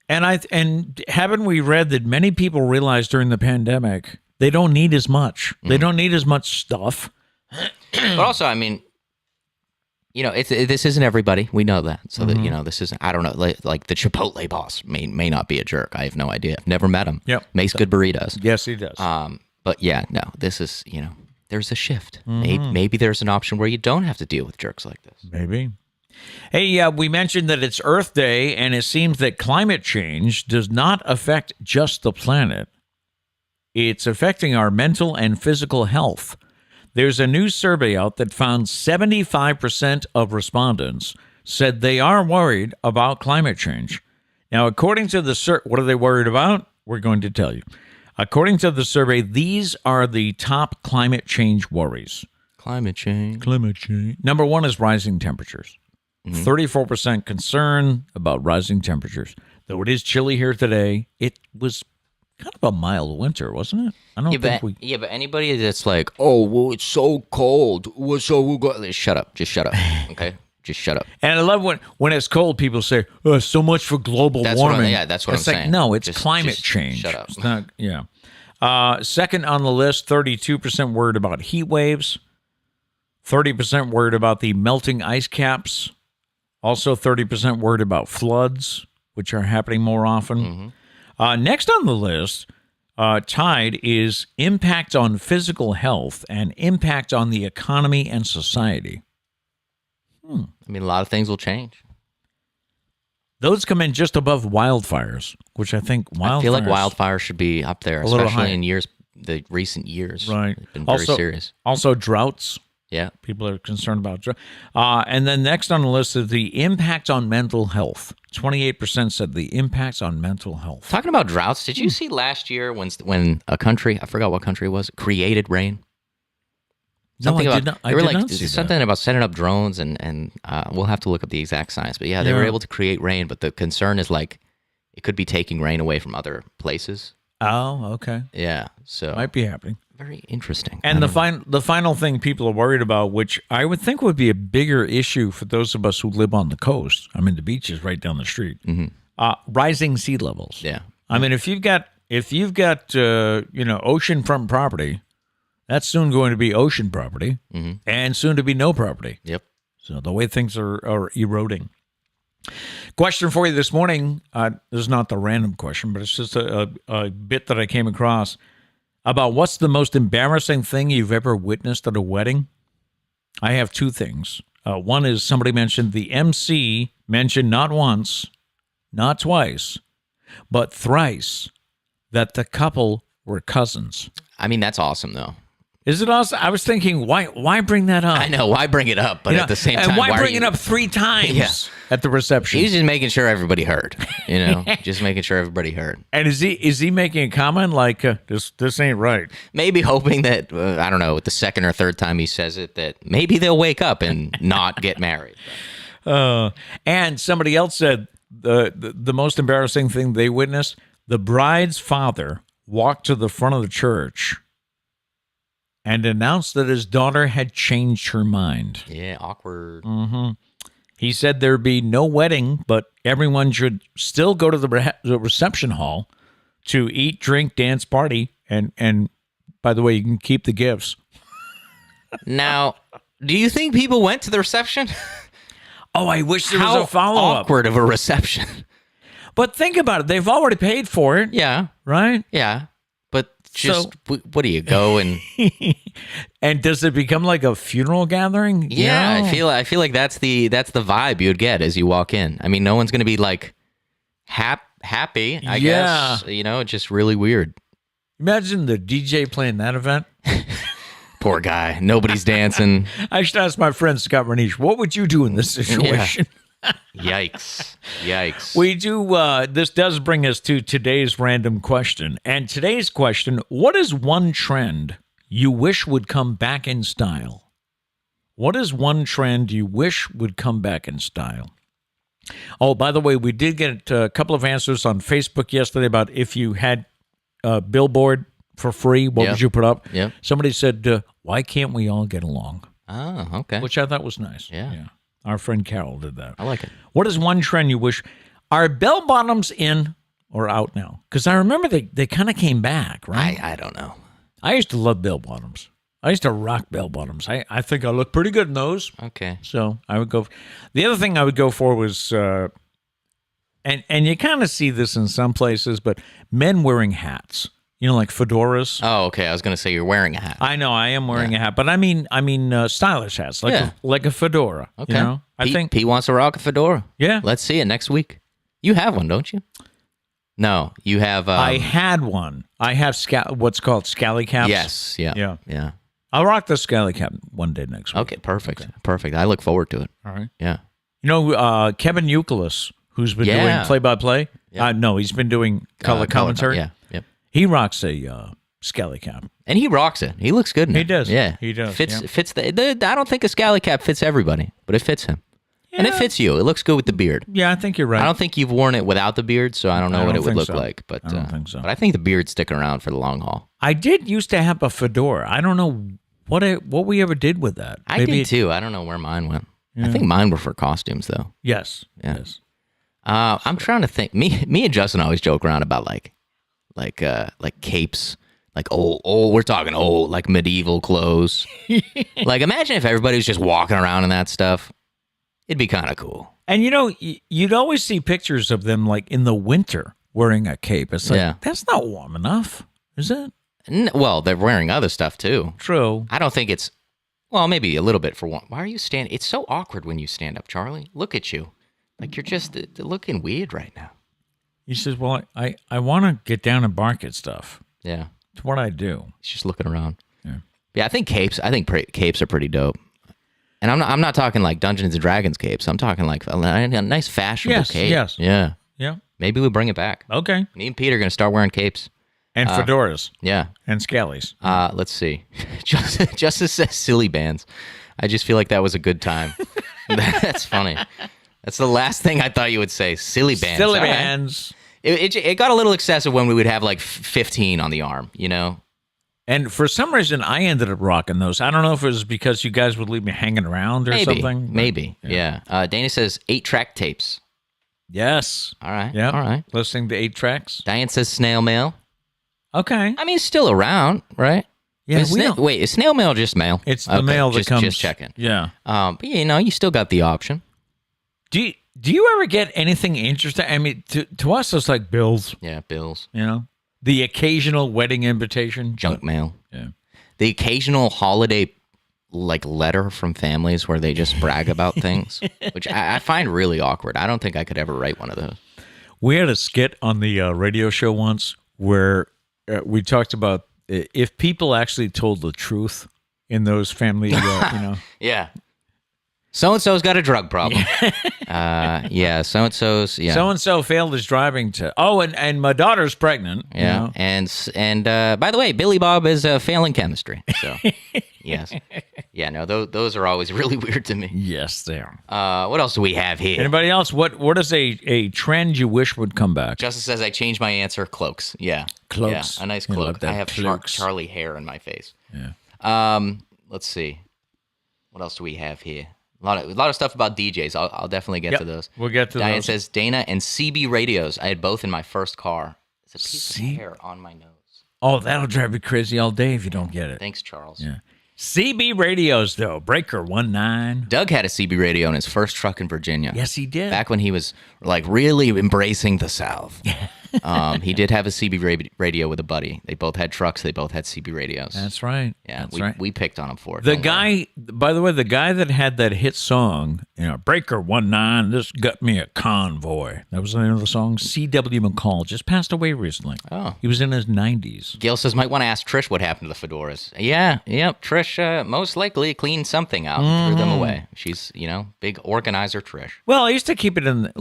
And haven't we read that many people realized during the pandemic they don't need as much. They don't need as much stuff. But also, this isn't everybody. We know that. So that this isn't. I don't know. Like the Chipotle boss may not be a jerk. I have no idea. I've never met him. Yep. Makes good burritos. Yes, he does. But yeah, no. This is there's a shift. Maybe there's an option where you don't have to deal with jerks like this. Maybe. Hey, we mentioned that it's Earth Day, and it seems that climate change does not affect just the planet. It's affecting our mental and physical health. There's a new survey out that found 75% of respondents said they are worried about climate change. Now, according to the what are they worried about? We're going to tell you. According to the survey, these are the top climate change worries. Climate change. Number one is rising temperatures. 34% concern about rising temperatures. Though it is chilly here today, it was kind of a mild winter, wasn't it? I don't think we... Yeah, but anybody that's like, oh, well, it's so cold. Shut up. Just shut up, okay? Just shut up. And I love when it's cold, people say, oh, so much for global warming. That's what I'm saying. Like, no, it's climate change. Shut up. It's not, yeah. Second on the list, 32% worried about heat waves. 30% worried about the melting ice caps. Also 30% worried about floods, which are happening more often. Next on the list, tied, is impact on physical health and impact on the economy and society. I mean, a lot of things will change. Those come in just above wildfires, which I think I feel like wildfires should be up there, especially in the recent years. Right. They've been very serious. Also droughts. Yeah. People are concerned about drought. And then next on the list is the impact on mental health. 28% said the impacts on mental health. Talking about droughts, did you see last year when a country, I forgot what country it was, created rain? Something I did not see something about setting up drones, and we'll have to look up the exact science. But yeah, they were able to create rain. But the concern is like it could be taking rain away from other places. Oh, okay. Yeah, so might be happening. Very interesting. And the final thing people are worried about, which I would think would be a bigger issue for those of us who live on the coast. I mean, the beach is right down the street. Rising sea levels. Yeah. I mean, if you've got oceanfront property, that's soon going to be ocean property, and soon to be no property. Yep. So the way things are eroding. Question for you this morning. This is not the random question, but it's just a bit that I came across about what's the most embarrassing thing you've ever witnessed at a wedding. I have two things. One is somebody mentioned the MC mentioned not once, not twice, but thrice that the couple were cousins. I mean, that's awesome, though. Is it awesome? I was thinking, why bring that up? I know, why bring it up? But at the same time, and why bring it up 3 times at the reception? He's just making sure everybody heard. Just making sure everybody heard. And is he making a comment like this ain't right? Maybe hoping that I don't know, the second or third time he says it, that maybe they'll wake up and not get married. And somebody else said the most embarrassing thing they witnessed: the bride's father walked to the front of the church and announced that his daughter had changed her mind. Yeah, awkward. He said there'd be no wedding, but everyone should still go to the reception hall to eat, drink, dance, party, and by the way, you can keep the gifts. Now, do you think people went to the reception? Oh, I wish there was a follow-up. How awkward of a reception. But think about it. They've already paid for it. Yeah. Right? Yeah. Just what do you go and and does it become like a funeral gathering? Yeah, I feel like that's the vibe you'd get as you walk in. I mean, no one's gonna be like happy. I guess it's just really weird. Imagine the DJ playing that event. Poor guy, nobody's dancing. I should ask my friend Scott Renish, what would you do in this situation? Yeah. Yikes. We do, this does bring us to today's random question. And today's question, what is one trend you wish would come back in style? What is one trend you wish would come back in style? Oh, by the way, we did get a couple of answers on Facebook yesterday about if you had a billboard for free, what would you put up? Yeah. Somebody said, why can't we all get along? Oh, okay. Which I thought was nice. Yeah. Our friend Carol did that. I like it. What is one trend you wish? Are bell bottoms in or out now? Because I remember they kind of came back, right? I don't know. I used to love bell bottoms. I used to rock bell bottoms. I think I look pretty good in those. Okay. So I would go. The other thing I would go for was, and you kind of see this in some places, but men wearing hats. Like fedoras. Oh, okay. I was going to say you're wearing a hat. I know I am wearing a hat, but I mean stylish hats, like a fedora. Okay. I think Pete wants to rock a fedora. Yeah. Let's see it next week. You have one, don't you? No, you have. I had one. I have what's called scally caps. Yes. Yeah. I'll rock the scally cap one day next week. Okay. Perfect. I look forward to it. All right. Yeah. Kevin Youkilis, who's been doing play-by-play. Yeah. No, he's been doing color commentary. Yeah, yep. He rocks a scally cap. And he rocks it. He looks good in it. He does. Yeah. He does. Fits I don't think a scally cap fits everybody, but it fits him. Yeah. And it fits you. It looks good with the beard. Yeah, I think you're right. I don't think you've worn it without the beard, so I don't know what it would look like. But I don't think so. But I think the beard's sticking around for the long haul. I did used to have a fedora. I don't know what we ever did with that. I did too. I don't know where mine went. I think mine were for costumes though. Yes. Yeah. Yes. I'm trying to think. Me and Justin always joke around about like capes. Like we're talking old, like medieval clothes. Like imagine if everybody was just walking around in that stuff. It'd be kind of cool. And you'd always see pictures of them like in the winter wearing a cape. It's like that's not warm enough, is it? Well, they're wearing other stuff too. True. I don't think it's. Well, maybe a little bit for one. Why are you standing? It's so awkward when you stand up, Charlie. Look at you. Like you're just looking weird right now. He says, well, I want to get down and bark at stuff. Yeah. It's what I do. He's just looking around. Yeah. Yeah, I think capes are pretty dope. And I'm not talking like Dungeons and Dragons capes. I'm talking like a nice fashionable cape. Yes. Yeah. Yeah. Maybe we'll bring it back. Okay. Me and Pete are going to start wearing capes. And fedoras. Yeah. And scallies. Let's see. Justice says silly bands. I just feel like that was a good time. That's funny. That's the last thing I thought you would say. Silly bands. Silly bands. It got a little excessive when we would have like 15 on the arm, you know? And for some reason, I ended up rocking those. I don't know if it was because you guys would leave me hanging around or something. Maybe. Yeah. Dana says 8-track tapes. Yes. All right. Yeah. All right. Listening to 8 tracks. Diane says snail mail. Okay. I mean, it's still around, right? Yeah. Wait, is snail mail just mail? It's the mail that comes. Just checking. Yeah. But you still got the option. Do you ever get anything interesting? I mean, to us, it's like bills. Yeah, bills. You know, the occasional wedding invitation, junk mail. Yeah, the occasional holiday like letter from families where they just brag about things, which I find really awkward. I don't think I could ever write one of those. We had a skit on the radio show once where we talked about if people actually told the truth in those family, Yeah. So-and-so's got a drug problem. Yeah, so-and-so's, yeah. So-and-so failed his driving test. Oh, and my daughter's pregnant. Yeah, and by the way, Billy Bob is failing chemistry. So, yes. Yeah, no, those are always really weird to me. Yes, they are. What else do we have here? Anybody else? What is a trend you wish would come back? Justice says, I changed my answer. Cloaks. Yeah. Cloaks. Yeah, a nice cloak. I have Charlie hair in my face. Yeah. Let's see. What else do we have here? A lot of stuff about DJs. I'll definitely get to those. We'll get to Diane those. says, Dana and CB radios. I had both in my first car. It's a piece of hair on my nose. Oh, that'll drive you crazy all day if you don't get it. Thanks, Charles. Yeah. CB radios, though. Breaker 19. Doug had a CB radio in his first truck in Virginia. Yes, he did. Back when he was like really embracing the South. He did have a CB radio with a buddy. They both had trucks. They both had CB radios. That's right. Yeah, we picked on him for it. The guy, by the way, the guy that had that hit song, Breaker 19, this got me a convoy. That was the name of the song. C.W. McCall just passed away recently. Oh. He was in his 90s. Gail says, might want to ask Trish what happened to the fedoras. Yeah, Trish most likely cleaned something out and threw them away. She's, big organizer Trish. Well, I used to keep it in,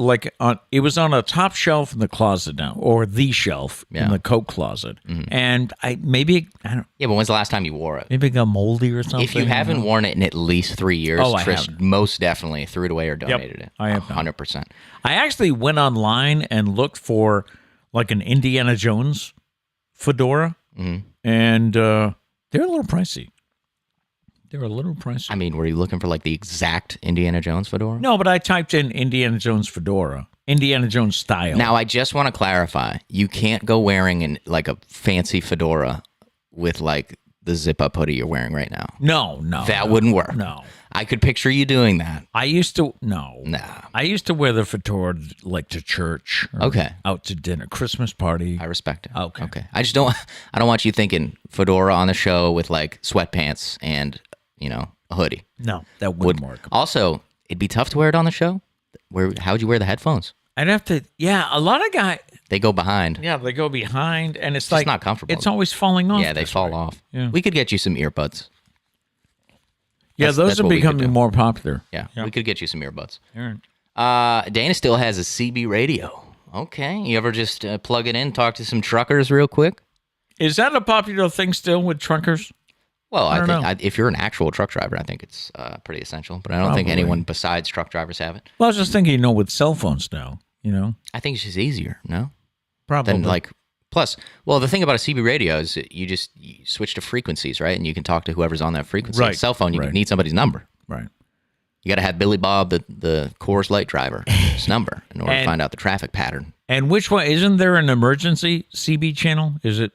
it was on a top shelf in the closet now, or the shelf in the coat closet. Mm-hmm. And I don't. Yeah, but when's the last time you wore it? Maybe it got moldy or something. If you haven't worn it in at least 3 years, Trish most definitely threw it away or donated it. I have 100%. I actually went online and looked for like an Indiana Jones fedora, and they're a little pricey. I mean, were you looking for like the exact Indiana Jones fedora? No, but I typed in Indiana Jones fedora, Indiana Jones style. Now, I just want to clarify. You can't go wearing like a fancy fedora with like the zip-up hoodie you're wearing right now. No. That wouldn't work. No. I could picture you doing that. I used to wear the fedora like to church. Or out to dinner, Christmas party. I respect it. Okay. I don't want you thinking fedora on the show with like sweatpants and, a hoodie. No, that wouldn't work. Also, it'd be tough to wear it on the show. How'd you wear the headphones? I'd have to, a lot of guys. They go behind. Yeah, they go behind, and it's like not comfortable. It's always falling off. Yeah, they fall off. Yeah. We could get you some earbuds. Yeah, those are becoming more popular. Yeah, we could get you some earbuds. All right. Dana still has a CB radio. Okay. You ever just plug it in, talk to some truckers real quick? Is that a popular thing still with truckers? Well, I don't think if you're an actual truck driver, I think it's pretty essential. But I don't think anyone besides truck drivers have it. Well, I was just thinking, with cell phones now, I think it's just easier, no? Probably. Than plus, the thing about a CB radio is you switch to frequencies, right? And you can talk to whoever's on that frequency. Right. Cell phone, you need somebody's number. Right. You got to have Billy Bob, the Coors Light driver's number in order to find out the traffic pattern. And which one? Isn't there an emergency CB channel? Is it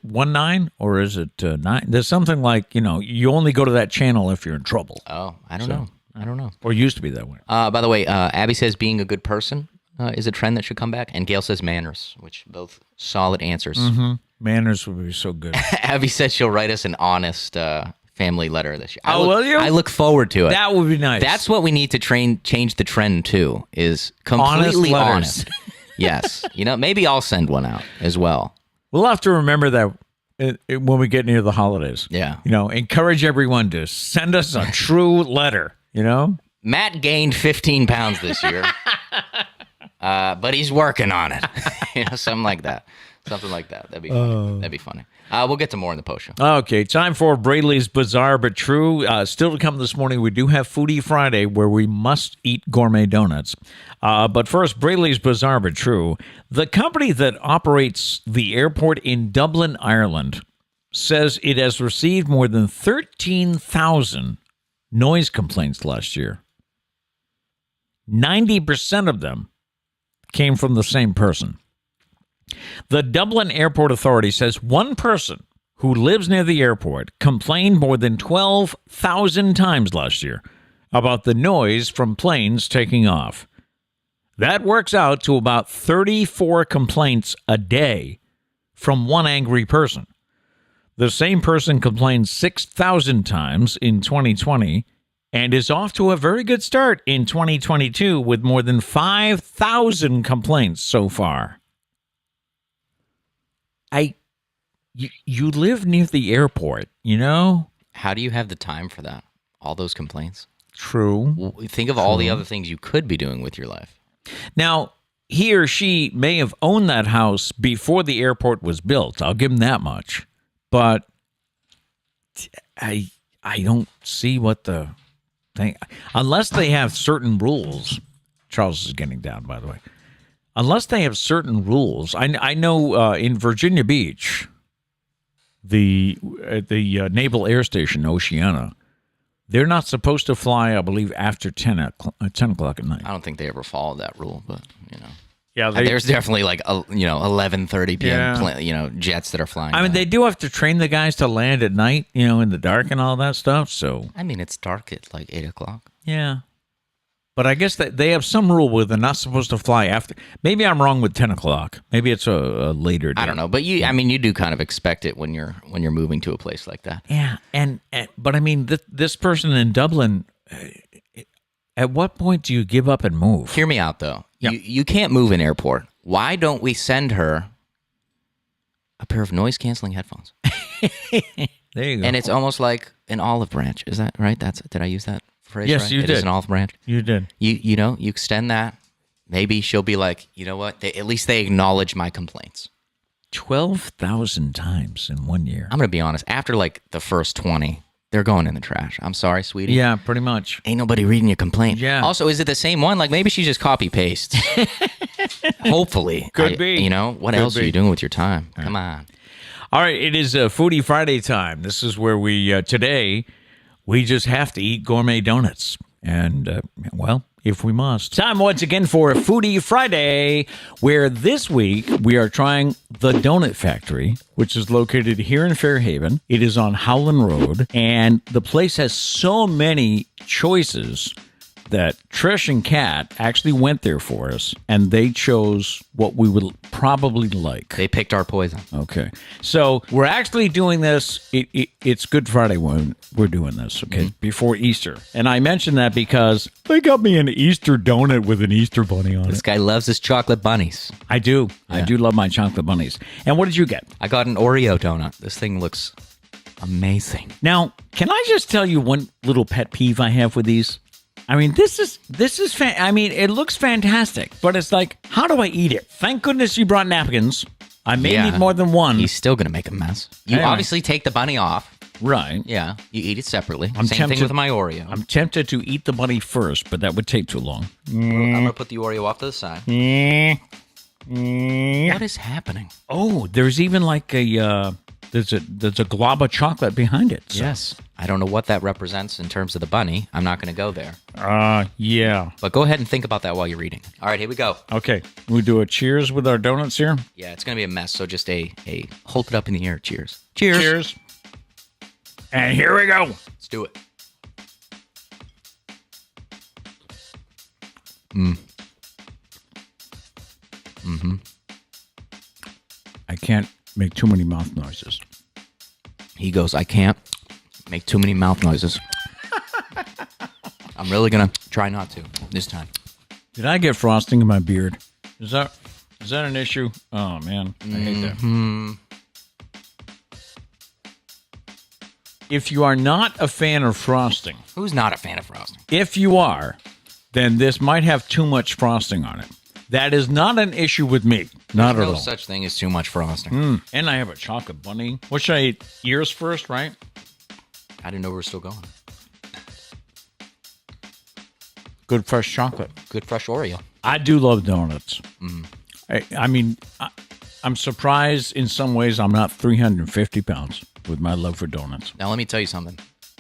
19 or is it 9? There's something like, you only go to that channel if you're in trouble. Oh, I don't know. Or used to be that way. By the way, Abby says being a good person is a trend that should come back. And Gail says manners, which both solid answers. Mm-hmm. Manners would be so good. Abby says she'll write us an honest family letter this year. Will you? I look forward to it. That would be nice. That's what we need to change the trend to, is completely honest. Yes. Maybe I'll send one out as well. We'll have to remember that when we get near the holidays. Yeah. Encourage everyone to send us a true letter, Matt gained 15 pounds this year, but he's working on it. Something like that. Something like that. That'd be funny. That'd be funny. We'll get to more in the post show. Okay, time for Braley's Bizarre But True. Still to come this morning, we do have Foodie Friday, where we must eat gourmet donuts. But first, Braley's Bizarre But True. The company that operates the airport in Dublin, Ireland, says it has received more than 13,000 noise complaints last year. 90% of them came from the same person. The Dublin Airport Authority says one person who lives near the airport complained more than 12,000 times last year about the noise from planes taking off. That works out to about 34 complaints a day from one angry person. The same person complained 6,000 times in 2020 and is off to a very good start in 2022 with more than 5,000 complaints so far. You live near the airport, How do you have the time for that? All those complaints? True. Think of all the other things you could be doing with your life. Now, he or she may have owned that house before the airport was built. I'll give him that much. But I don't see what the thing... Unless they have certain rules. Charles is getting down, by the way. Unless they have certain rules. I know in Virginia Beach, the Naval Air Station, Oceana, they're not supposed to fly, I believe, after 10 o'clock at night. I don't think they ever followed that rule, but, Yeah, there's definitely 11:30 p.m. Jets that are flying. I mean, they do have to train the guys to land at night, in the dark and all that stuff. So it's dark at 8 o'clock. Yeah. But I guess that they have some rule where they're not supposed to fly after. Maybe I'm wrong with 10 o'clock. Maybe it's a later day. I don't know, but you do kind of expect it when you're moving to a place like that. Yeah, but I mean, this person in Dublin, at what point do you give up and move? Hear me out, though. Yep. You can't move an airport. Why don't we send her a pair of noise-canceling headphones? There you go. And it's almost like an olive branch. Is that right? Did I use that phrase? Yes, right? you did. It is an olive branch. You did. You extend that. Maybe she'll be like, you know what? At least they acknowledge my complaints. 12,000 times in 1 year. I'm going to be honest. After the first 20, they're going in the trash. I'm sorry, sweetie. Yeah, pretty much. Ain't nobody reading your complaint. Yeah. Also, is it the same one? Maybe she just copy-pastes. Hopefully. Could be. What else are you doing with your time? Come on. All right, it is Foodie Friday time. This is where we, today, we just have to eat gourmet donuts. And, if we must. Time once again for Foodie Friday, where this week we are trying the Donut Factory, which is located here in Fairhaven. It is on Howland Road, and the place has so many choices that Trish and Kat actually went there for us, and they chose what we would probably like. They picked our poison. Okay. So we're actually doing this. It's Good Friday when we're doing this, okay, before Easter. And I mentioned that because they got me an Easter donut with an Easter bunny on This it. guy loves his chocolate bunnies. I do. Yeah. I do love my chocolate bunnies. And what did you get? I got an Oreo donut. This thing looks amazing. Now, can I just tell you one little pet peeve I have with these? I mean, this is I mean, it looks fantastic, but it's like, how do I eat it? Thank goodness you brought napkins. I may need more than one. He's still going to make a mess. You obviously take the bunny off. Right. Yeah, you eat it separately. I'm Same tempted, thing with my Oreo. I'm tempted to eat the bunny first, but that would take too long. I'm going to put the Oreo off to the side. What is happening? Oh, there's even like a there's a glob of chocolate behind it. So. Yes. I don't know what that represents in terms of the bunny. I'm not going to go there. Yeah. But go ahead and think about that while you're eating. All right, here we go. Okay. We do a cheers with our donuts here. Yeah, it's going to be a mess, so just a hold it up in the air. Cheers. Cheers. Cheers. And here we go. Let's do it. I can't make too many mouth noises. He goes, I can't make too many mouth noises. I'm really going to try not to this time. Did I get frosting in my beard? Is that an issue? Oh, man. I hate that. If you are not a fan of frosting, Who's not a fan of frosting? if you are, then this might have too much frosting on it. That is not an issue with me. Not at all. No such thing as too much frosting. And I have a chocolate bunny. What should I eat? Ears first, right? I didn't know we were still going. Good fresh chocolate. Good fresh Oreo. I do love donuts. I mean, I'm surprised in some ways I'm not 350 pounds with my love for donuts. Now, let me tell you something.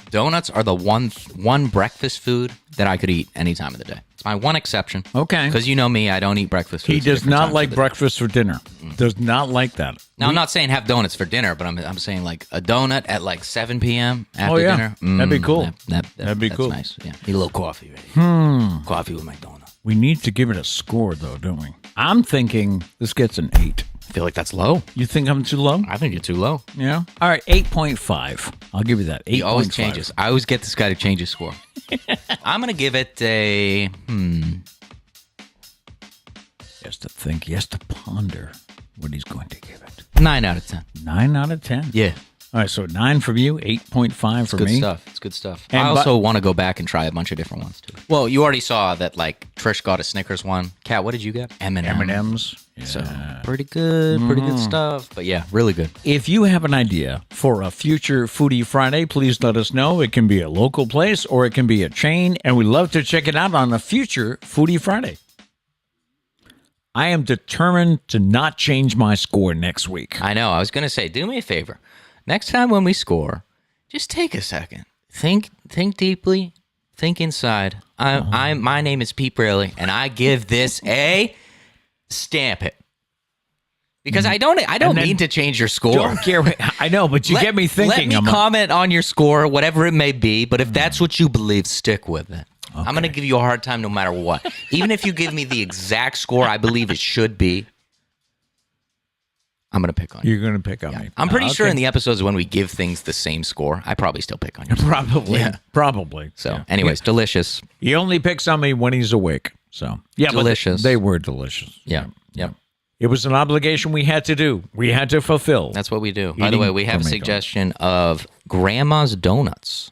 Donuts are the one breakfast food that I could eat any time of the day. It's my one exception. Okay. Because you know me, I don't eat breakfast food. He does not like breakfast for dinner. Does not like that. Now, I'm not saying have donuts for dinner, but I'm saying like a donut at like 7 p.m. after dinner. That'd be cool. That'd be that's cool. Nice. Yeah. Need a little coffee, right? Coffee with my donut. We need to give it a score, though, don't we? I'm thinking this gets an 8. I feel like that's low. You think I'm too low? I think you're too low. Yeah. All right, 8.5. I'll give you that. 8.5. He always changes. I always get this guy to change his score. I'm going to give it a... He has to think. He has to ponder what he's going to give it. 9 out of 10. 9 out of 10. Yeah. All right, so 9 from you, 8.5 for Good me. stuff. It's good stuff. And I also want to go back and try a bunch of different ones, too. Well, you already saw that, like, Trish got a Snickers one. Kat, what did you get? M&M. M&M's. Yeah. So, pretty good stuff. But yeah, really good. If you have an idea for a future Foodie Friday, please let us know. It can be a local place or it can be a chain, and we'd love to check it out on a future Foodie Friday. I am determined to not change my score next week. I know. I was going to say, do me a favor. Next time when we score, just take a second. Think deeply. Think inside. My name is Pete Braley, and I give this a stamp it. Because I don't mean to change your score. Don't care. I know, but you get me thinking. Let me comment on your score, whatever it may be, but if that's what you believe, stick with it. Okay. I'm going to give you a hard time no matter what. Even if you give me the exact score I believe it should be, I'm going to pick on you. You're going to pick on me. I'm pretty sure in the episodes when we give things the same score, I probably still pick on you. Probably. Yeah. Probably. So, anyways, delicious. He only picks on me when he's awake. So, yeah, delicious. But they were delicious. Yeah. Yep. It was an obligation we had to do. We had to fulfill. That's what we do. By the way, we have a suggestion of Grandma's Donuts.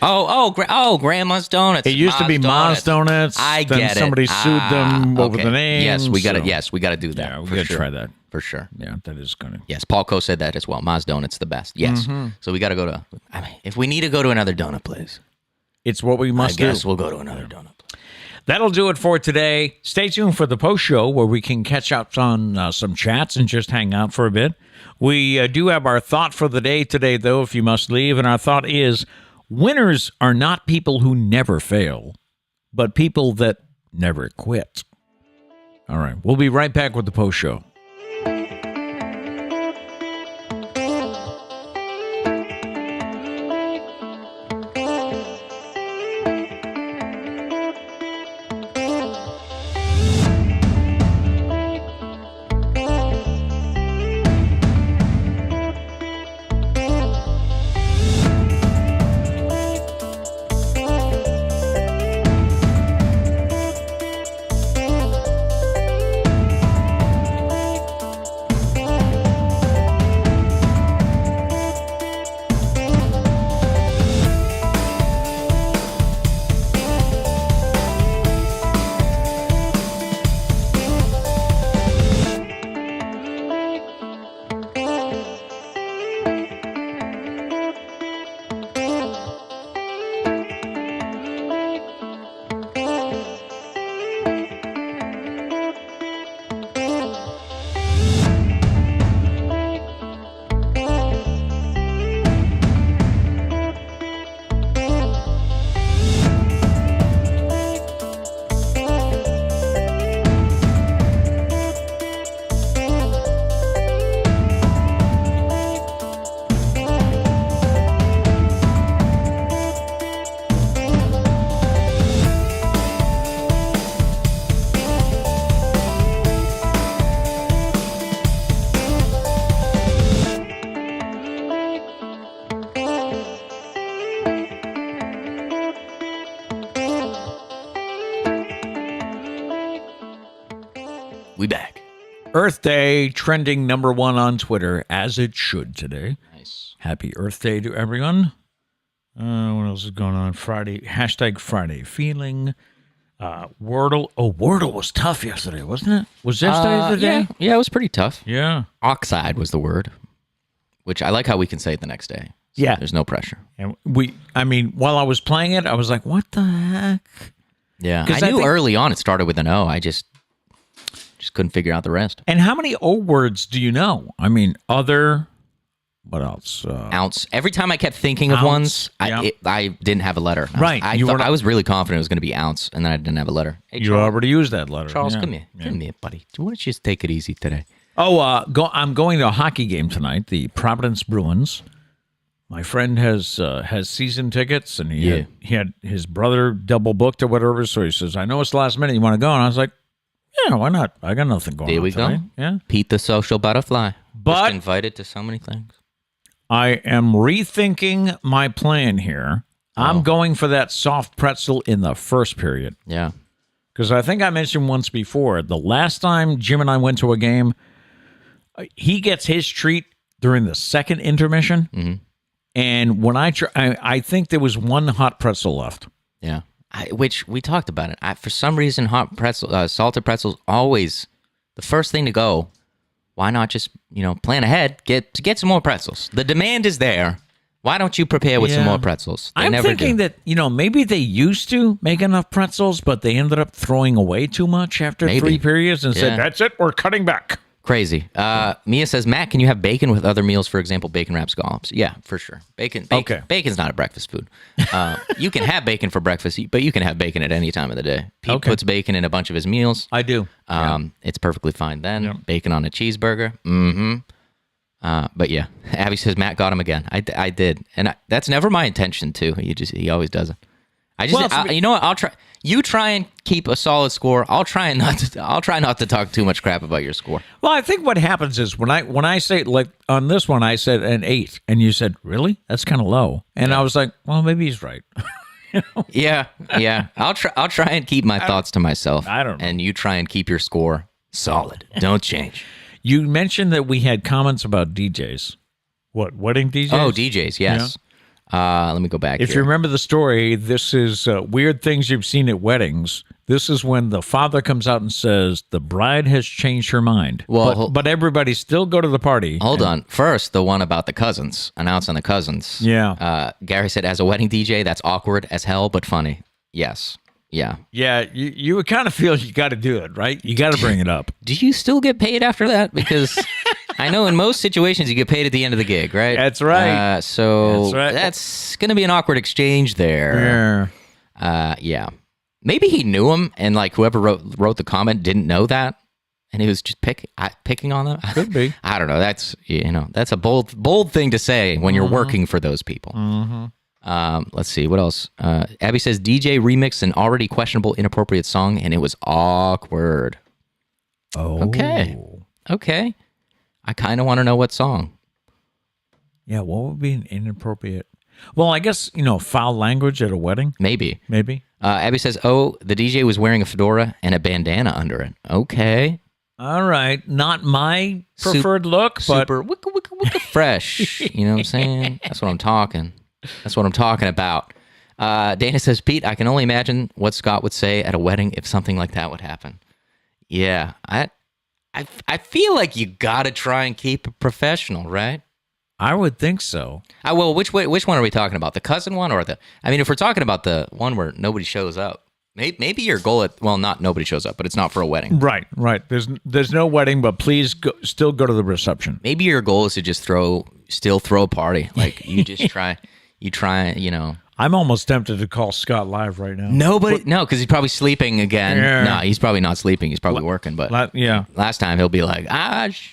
Oh, Grandma's Donuts. It used to be Ma's Donuts. I then get it. somebody sued them over the name. Yes, we got to. Yes, we got to do that. Yeah, we got to try that for sure. Yeah, that is going to. Yes, Paul Coe said that as well. Ma's Donuts the best. Yes. So we got to go to. I mean, if we need to go to another donut place, it's what we must do. I guess we'll go to another donut place. That'll do it for today. Stay tuned for the post show where we can catch up on some chats and just hang out for a bit. We do have our thought for the day today, though, if you must leave. And our thought is winners are not people who never fail, but people that never quit. All right. We'll be right back with the post show. Earth Day trending number 1 on Twitter, as it should today. Nice. Happy Earth Day to everyone. What else is going on? Friday, #Friday feeling. Wordle. Oh, Wordle was tough yesterday, wasn't it? Was yesterday the day? Yeah, it was pretty tough. Yeah. Oxide was the word, which I like how we can say it the next day. So Yeah. there's no pressure. And while I was playing it, I was like, what the heck? Yeah, 'Cause I I knew think- early on it started with an O. I just couldn't figure out the rest. And how many O words do you know? I mean, other, what else? Ounce. Every time I kept thinking of Ounce, ones, yeah. I didn't have a letter. Right, I you were not- was really confident it was going to be ounce, and then I didn't have a letter. Hey, You Charles, already used that letter. Charles, Yeah. come here. Yeah. Come here, buddy. Why don't you just take it easy today? Oh, I'm going to a hockey game tonight, the Providence Bruins. My friend has season tickets, and he had his brother double booked or whatever. So he says, "I know it's the last minute. You want to go?" And I was like, "Yeah, why not? I got nothing going There on we go. tonight." Yeah, Pete the social butterfly. But- just invited to so many things. I am rethinking my plan here. I'm going for that soft pretzel in the first period Yeah. because I think I mentioned once before the last time Jim and I went to a game, he gets his treat during the second intermission. Mm-hmm. And when I think there was one hot pretzel left. Yeah. Which we talked about it. For some reason, hot pretzel, salted pretzels, always the first thing to go. Why not just, plan ahead, get some more pretzels? The demand is there. Why don't you prepare with some Yeah. more pretzels? They I'm never thinking do. that, maybe they used to make enough pretzels, but they ended up throwing away too much after Maybe. 3 periods and said, Yeah. "That's it, we're cutting back." Crazy. Mia says, Matt, can you have bacon with other meals? For example, bacon wraps, scallops. Yeah, for sure. Bacon. Okay. Bacon's not a breakfast food. You can have bacon for breakfast, but you can have bacon at any time of the day. Pete Okay. puts bacon in a bunch of his meals. I do. It's perfectly fine then. Yeah. Bacon on a cheeseburger. Mm-hmm. But yeah, Abby says Matt got him again. I did, and that's never my intention too. He always does it. You know what? I'll try. You try and keep a solid score. I'll try not to talk too much crap about your score. Well, I think what happens is when I say, like on this one, I said an 8, and you said, "Really? That's kind of low." And I was like, "Well, maybe he's right." Yeah. I'll try and keep my thoughts to myself. I don't know. And you try and keep your score solid. Don't change. You mentioned that we had comments about DJs. What, wedding DJs? Oh, DJs. Yes. Let me go back. If here. you remember the story, this is weird things you've seen at weddings. This is when the father comes out and says the bride has changed her mind. Well, but everybody still go to the party. Hold on. First, the one about the cousins. Announce on the cousins. Yeah. Gary said, as a wedding DJ, that's awkward as hell, but funny. Yes. Yeah. Yeah, you would kind of feel you got to do it, right? You got to bring it up. Do you still get paid after that? Because I know in most situations you get paid at the end of the gig, right? That's right. So That's right. that's going to be an awkward exchange there. Yeah. Maybe he knew him, and like whoever wrote the comment didn't know that, and he was just picking on them. Could be. I don't know. That's a bold thing to say when you're working for those people. Mm-hmm. Let's see what else. Abby says DJ remixed an already questionable, inappropriate song, and it was awkward. Oh. Okay. I kind of want to know what song. Yeah, what would be an inappropriate? Well, I guess, foul language at a wedding. Maybe. Maybe. Abby says, "Oh, the DJ was wearing a fedora and a bandana under it." Okay. All right. Not my preferred look, but Super wicka fresh. You know what I'm saying? That's what I'm talking. That's what I'm talking about. Dana says, Pete, I can only imagine what Scott would say at a wedding if something like that would happen. Yeah, I feel like you gotta try and keep it professional, right? I would think so. Well, which one are we talking about? The cousin one or if we're talking about the one where nobody shows up, maybe your goal not nobody shows up, but it's not for a wedding. Right. There's no wedding, but please still go to the reception. Maybe your goal is to just throw a party. Like you just try, I'm almost tempted to call Scott live right now. No, because he's probably sleeping again. Yeah. No, he's probably not sleeping. He's probably working. But Yeah. last time he'll be like,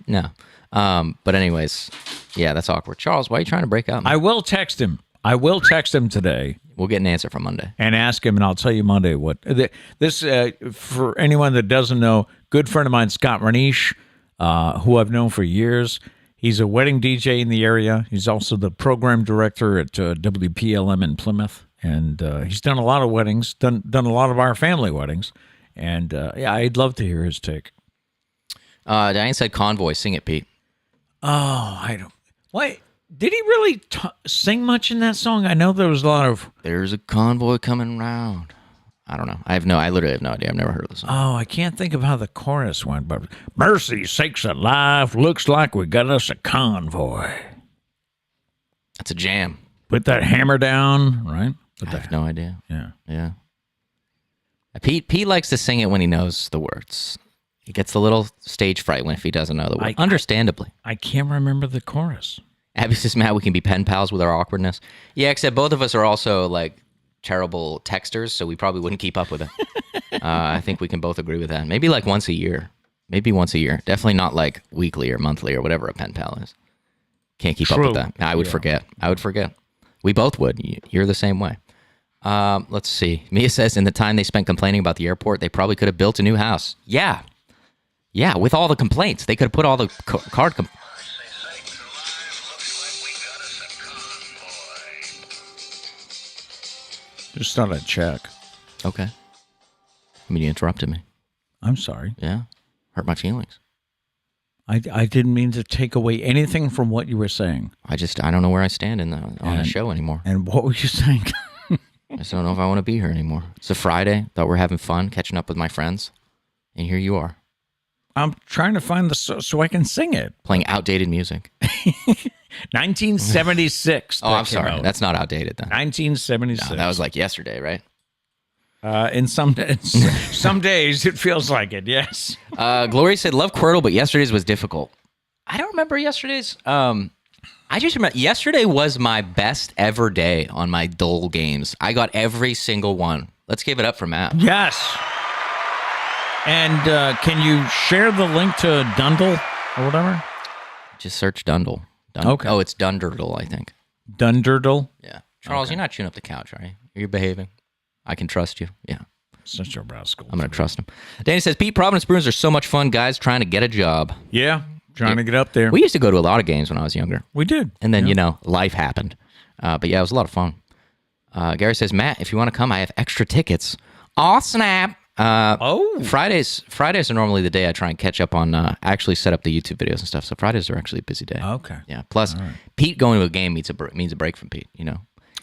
no. But anyways, yeah, that's awkward. Charles, why are you trying to break up? I will text him. Today We'll get an answer for Monday. and ask him, and I'll tell you Monday what this. For anyone that doesn't know, good friend of mine, Scott Renish, who I've known for years. He's a wedding DJ in the area. He's also the program director at WPLM in Plymouth, and he's done a lot of weddings. Done a lot of our family weddings, and I'd love to hear his take. Diane said convoy. Sing it, Pete. Oh, I don't. Wait, did he really sing much in that song? I know there was a lot of. There's a convoy coming round. I don't know. I literally have no idea. I've never heard of this song. Oh, I can't think of how the chorus went, but mercy sakes alive, looks like we got us a convoy. That's a jam. Put that hammer down, right? I have no idea. Yeah. Yeah. Pete likes to sing it when he knows the words. He gets a little stage fright if he doesn't know the words. Understandably. I can't remember the chorus. Abby says, Matt, we can be pen pals with our awkwardness. Yeah, except both of us are also like terrible texters, so we probably wouldn't keep up with it. I think we can both agree with that. Maybe like once a year. Definitely not like weekly or monthly or whatever a pen pal is. Can't keep up with that. I would forget. We both would. You're the same way. Let's see. Mia says, in the time they spent complaining about the airport, they probably could have built a new house. Yeah. Yeah, with all the complaints. They could have put all the card Just thought I'd check. Okay. I mean, you interrupted me. I'm sorry. Yeah. Hurt my feelings. I didn't mean to take away anything from what you were saying. I don't know where I stand on the show anymore. And what were you saying? I just don't know if I want to be here anymore. It's a Friday. Thought we're having fun, catching up with my friends. And here you are. I'm trying to find so I can sing it. Playing outdated music. 1976. Oh, I'm sorry. That's not outdated then. 1976. No, that was like yesterday, right? In some days, it feels like it, yes. Glory said, love Quirtle, but yesterday's was difficult. I don't remember yesterday's. I just remember yesterday was my best ever day on my Dole games. I got every single one. Let's give it up for Matt. Yes. And can you share the link to Dundle or whatever? Just search Dundle. Okay. Oh, it's Dunderdle, I think. Dunderdle? Yeah. Charles, You're not chewing up the couch, are you? You're behaving. I can trust you. Yeah. Such a rascal. I'm going to trust him. Danny says, Pete, Providence Bruins are so much fun, guys, trying to get a job. Yeah. Trying to get up there. We used to go to a lot of games when I was younger. We did. And then, life happened. But yeah, it was a lot of fun. Gary says, Matt, if you want to come, I have extra tickets. Aw, snap. Fridays are normally the day I try and catch up on, actually set up the YouTube videos and stuff. So Fridays are actually a busy day. Okay. Yeah. Plus, Pete going to a game means a break from Pete,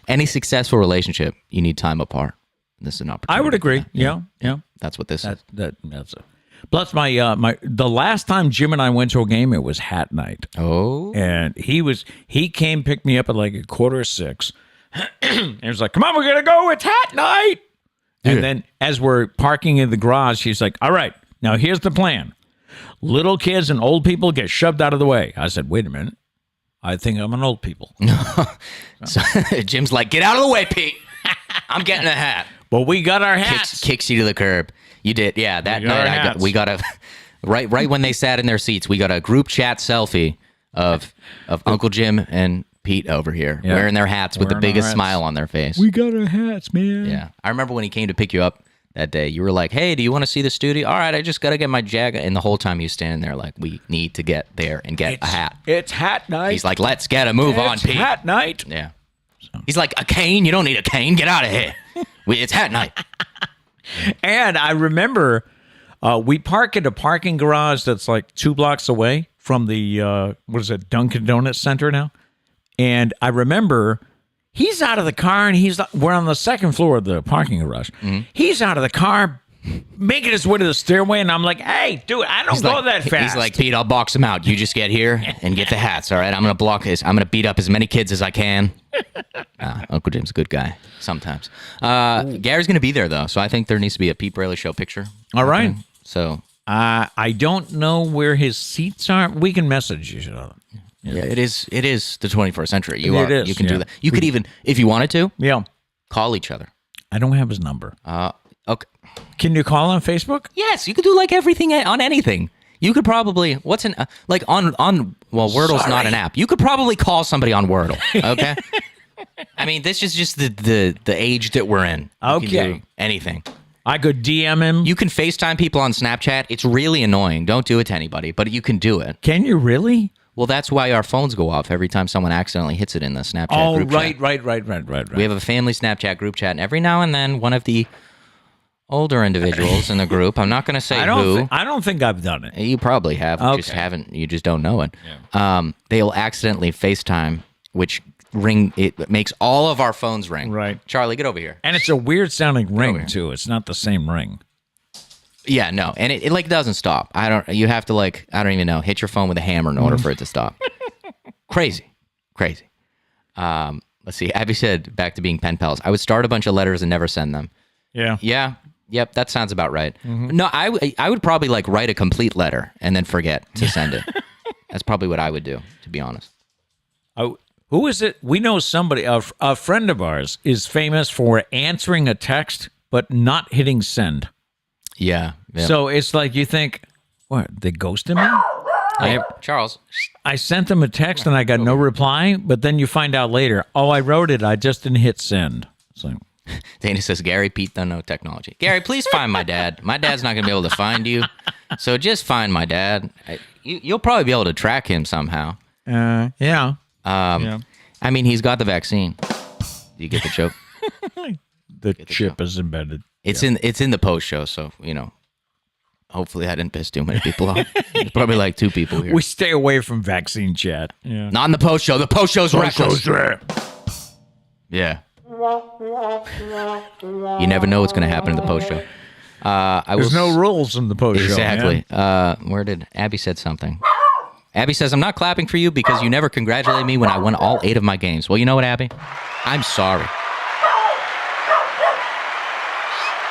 Any successful relationship, you need time apart. This is an opportunity. I would agree. Yeah. That's what this is. That's it. Plus, the last time Jim and I went to a game, it was hat night. Oh. And he came, picked me up at like 5:45. And he was like, come on, we're going to go. It's hat night. And then as we're parking in the garage, he's like, all right, now here's the plan. Little kids and old people get shoved out of the way. I said, wait a minute. I think I'm an old people. So Jim's like, get out of the way, Pete. I'm getting a hat. Well, we got our hats. Kicks you to the curb. You did. Yeah, that night we got a right when they sat in their seats, we got a group chat selfie of Uncle Jim and Pete over here wearing their hats with the biggest smile on their face. We got our hats, man. Yeah. I remember when he came to pick you up that day, you were like, hey, do you want to see the studio? All right, I just got to get my jacket. And the whole time he was standing there like, we need to get there and get a hat. It's hat night. He's like, let's get a move on, Pete. It's hat night. Yeah. He's like, a cane? You don't need a cane. Get out of here. It's hat night. And I remember we park at a parking garage that's like 2 blocks away from the, Dunkin' Donuts Center now. And I remember he's out of the car and we're on the second floor of the parking garage. Mm-hmm. He's out of the car making his way to the stairway. And I'm like, hey, dude, I don't go that fast. He's like, Pete, I'll box him out. You just get here and get the hats. All right. I'm going to block this. I'm going to beat up as many kids as I can. Uncle Jim's a good guy sometimes. Gary's going to be there, though. So I think there needs to be a Pete Braley Show picture. All right. So I don't know where his seats are. We can message you. Yeah, it is the 21st century. You can do that. You could even, if you wanted to, call each other. I don't have his number. Okay. Can you call on Facebook? Yes, you could do like everything on anything. You could probably Wordle's not an app. You could probably call somebody on Wordle. Okay. I mean, this is just the age that we're in. Okay. You can do anything. I could DM him. You can FaceTime people on Snapchat. It's really annoying. Don't do it to anybody, but you can do it. Can you really? Well, that's why our phones go off every time someone accidentally hits it in the Snapchat group chat. Right. We have a family Snapchat group chat, and every now and then one of the older individuals in the group. I'm not going to say I don't think I've done it. You probably have. Okay. Just haven't. You just don't know it. Yeah. They'll accidentally FaceTime, which it makes all of our phones ring. Right. Charlie, get over here. And it's a weird sounding ring too. It's not the same ring. Yeah, no, and it like doesn't stop. You have to like, I don't even know, hit your phone with a hammer in order for it to stop. Crazy. Let's see. Abby said, back to being pen pals. I would start a bunch of letters and never send them. Yeah. Yeah. Yep. That sounds about right. No, I would probably like write a complete letter and then forget to send it. That's probably what I would do, to be honest. Who is it? We know somebody, a friend of ours is famous for answering a text but not hitting send. Yeah. So it's like you think, what, they ghosted me? Hey, Charles. I sent them a text and I got no reply, but then you find out later, oh, I wrote it, I just didn't hit send. So Dana says, Gary, Pete don't know technology. Gary, please find my dad. My dad's not going to be able to find you. So just find my dad. You'll probably be able to track him somehow. Yeah. I mean, he's got the vaccine. Do you get the joke? The chip is embedded. It's in the post show, so hopefully I didn't piss too many people off. Probably like 2 people here. We stay away from vaccine chat. Yeah. Not in the post show. The post show's reckless. Yeah. You never know what's going to happen in the post show. There's no rules in the post show. Exactly. Where did Abby said something? Abby says, I'm not clapping for you because you never congratulated me when I won all 8 of my games. Well, you know what, Abby? I'm sorry.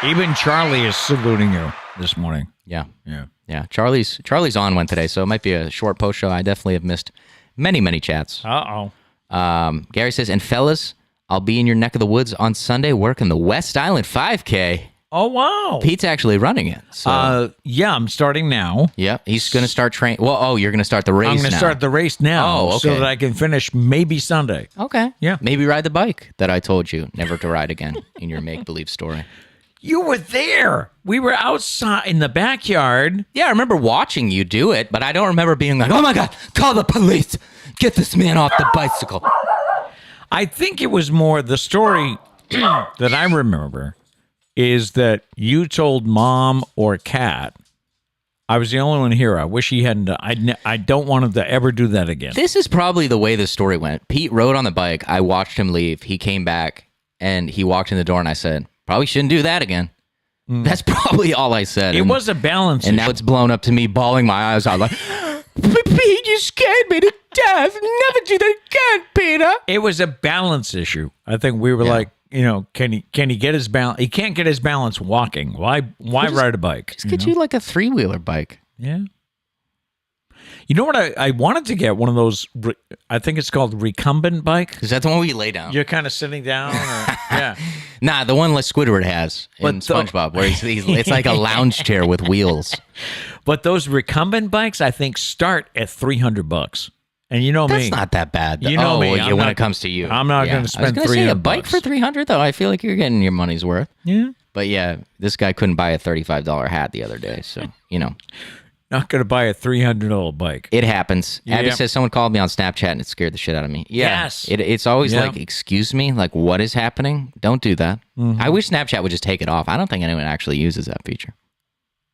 Even Charlie is saluting you this morning. Yeah. Charlie's on one today, so it might be a short post show. I definitely have missed many chats. Gary says, and fellas, I'll be in your neck of the woods on Sunday working the West Island 5K. Oh, wow. Pete's actually running it. So. Yeah, I'm starting now. Yeah, he's going to start training. Well, you're going to start the race now. I'm going to start the race now so okay. that I can finish maybe Sunday. Okay. Yeah. Maybe ride the bike that I told you never to ride again in your make-believe story. You were there. We were outside in the backyard. Yeah, I remember watching you do it, but I don't remember being like, oh my God, call the police. Get this man off the bicycle. I think it was more the story that I remember is that you told Mom or Kat, I was the only one here. I wish he hadn't. I don't want him to ever do that again. This is probably the way the story went. Pete rode on the bike. I watched him leave. He came back and he walked in the door and I said, probably shouldn't do that again. That's probably all I said. It was a balance. And now it's blown up to me, bawling my eyes out like, Pete, you scared me to death. Never do that again, Peter. It was a balance issue. I think we were like, can he get his balance? He can't get his balance walking. Why ride a bike? Just get you like a 3-wheeler bike. Yeah. You know what? I wanted to get one of those. I think it's called recumbent bike. Is that the one where you lay down? You're kind of sitting down. Yeah. Nah, the one like Squidward has in SpongeBob, where it's like a lounge chair with wheels. But those recumbent bikes, I think, start at $300. And you know me. That's not that bad. You know me. Well, when it comes to you. I'm not going to spend $300. A bike for $300 though. I feel like you're getting your money's worth. Yeah. But yeah, this guy couldn't buy a $35 hat the other day, so Not going to buy a $300 bike. It happens. Abby says someone called me on Snapchat and it scared the shit out of me. Yeah, yes. It's always like, excuse me, like what is happening? Don't do that. Mm-hmm. I wish Snapchat would just take it off. I don't think anyone actually uses that feature,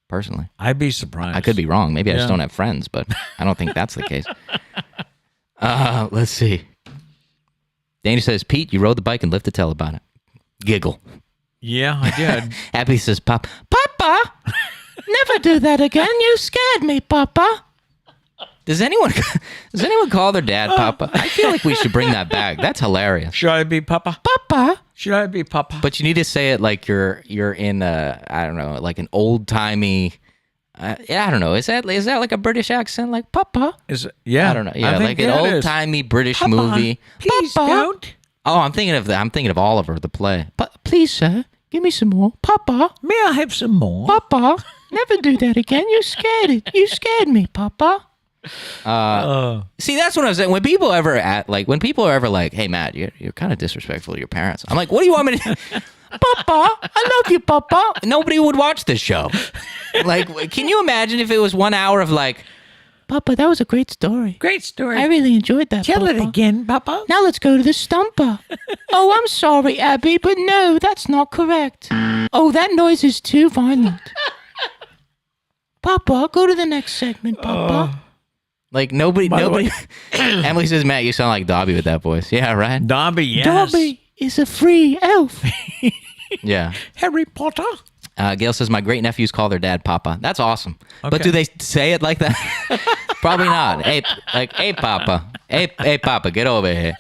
personally. I'd be surprised. I could be wrong. Maybe I just don't have friends, but I don't think that's the case. Let's see. Danny says, Pete, you rode the bike and lived to tell about it. Giggle. Yeah, I did. Abby says, Papa, never do that again. You scared me, Papa. Does anyone call their dad Papa? I feel like we should bring that back. That's hilarious. Should I be Papa? Papa. Should I be Papa? But you need to say it like you're in I don't know, like an old-timey, I don't know. Is that like a British accent, like Papa? Yeah. I don't know. Yeah, like an old-timey British movie. Please Papa. don't. Oh, I'm thinking of Oliver, the play. Please, sir, give me some more. Papa. May I have some more? Papa. Never do that again. You scared me, Papa. See, that's what I was saying. When people are ever like, hey, Matt, you're kind of disrespectful to your parents. I'm like, what do you want me to do? Papa, I love you, Papa. Nobody would watch this show. Like, can you imagine if it was 1 hour of like, Papa, that was a great story. Great story. I really enjoyed that, Tell Papa. it again, Papa. Now let's go to the Stumpah. Oh, I'm sorry, Abby, but no, that's not correct. Oh, that noise is too violent. Papa, go to the next segment, Papa. Like, nobody. Emily says, Matt, you sound like Dobby with that voice. Yeah, right? Dobby, yes. Dobby is a free elf. Yeah. Harry Potter. Gail says, my great nephews call their dad Papa. That's awesome. Okay. But do they say it like that? Probably not. Hey, Papa. Hey, Papa, get over here.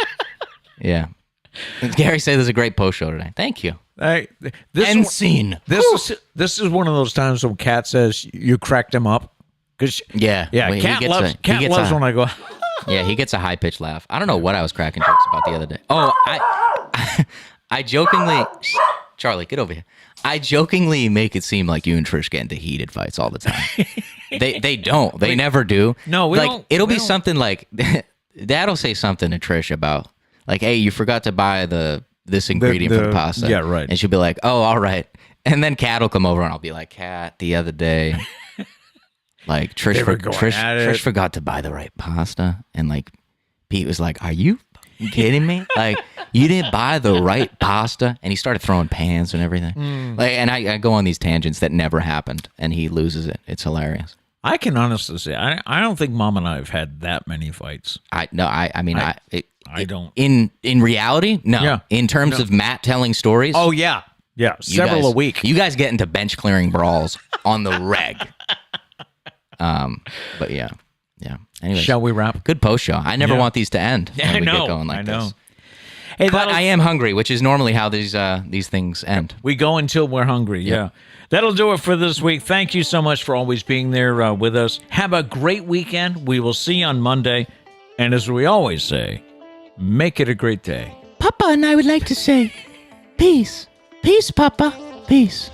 Yeah. Gary said there's a great post show today. Thank you. End scene. This is one of those times when Kat says you cracked him up. Yeah. Well, Kat loves when I go. Yeah, he gets a high-pitched laugh. I don't know what I was cracking jokes about the other day. Oh, I jokingly... Charlie, get over here. I jokingly make it seem like you and Trish get into heated fights all the time. They don't. They never do. No, we don't. It'll be something like... Dad'll say something to Trish about, like, hey, you forgot to buy this ingredient for the pasta. Yeah, right. And she'll be like, oh, all right. And then Kat will come over and I'll be like, Kat, the other day... Like, Trish forgot to buy the right pasta. And, like, Pete was like, are you kidding me? Like, you didn't buy the right pasta? And he started throwing pans and everything. Like, and I go on these tangents that never happened. And he loses it. It's hilarious. I can honestly say, I don't think Mom and I have had that many fights. I don't. In reality, no. Yeah. In terms of Matt telling stories. Oh, yeah. Yeah. Several a week. You guys get into bench clearing brawls on the reg. But yeah. Anyways, shall we wrap? Good post show. I never want these to end. Yeah, when we I know. Get going like I know. This. Hey, but I am hungry, which is normally how these things end. We go until we're hungry. Yeah. That'll do it for this week. Thank you so much for always being there with us. Have a great weekend. We will see you on Monday. And as we always say, make it a great day. Papa and I would like to say, peace. Peace, Papa. Peace.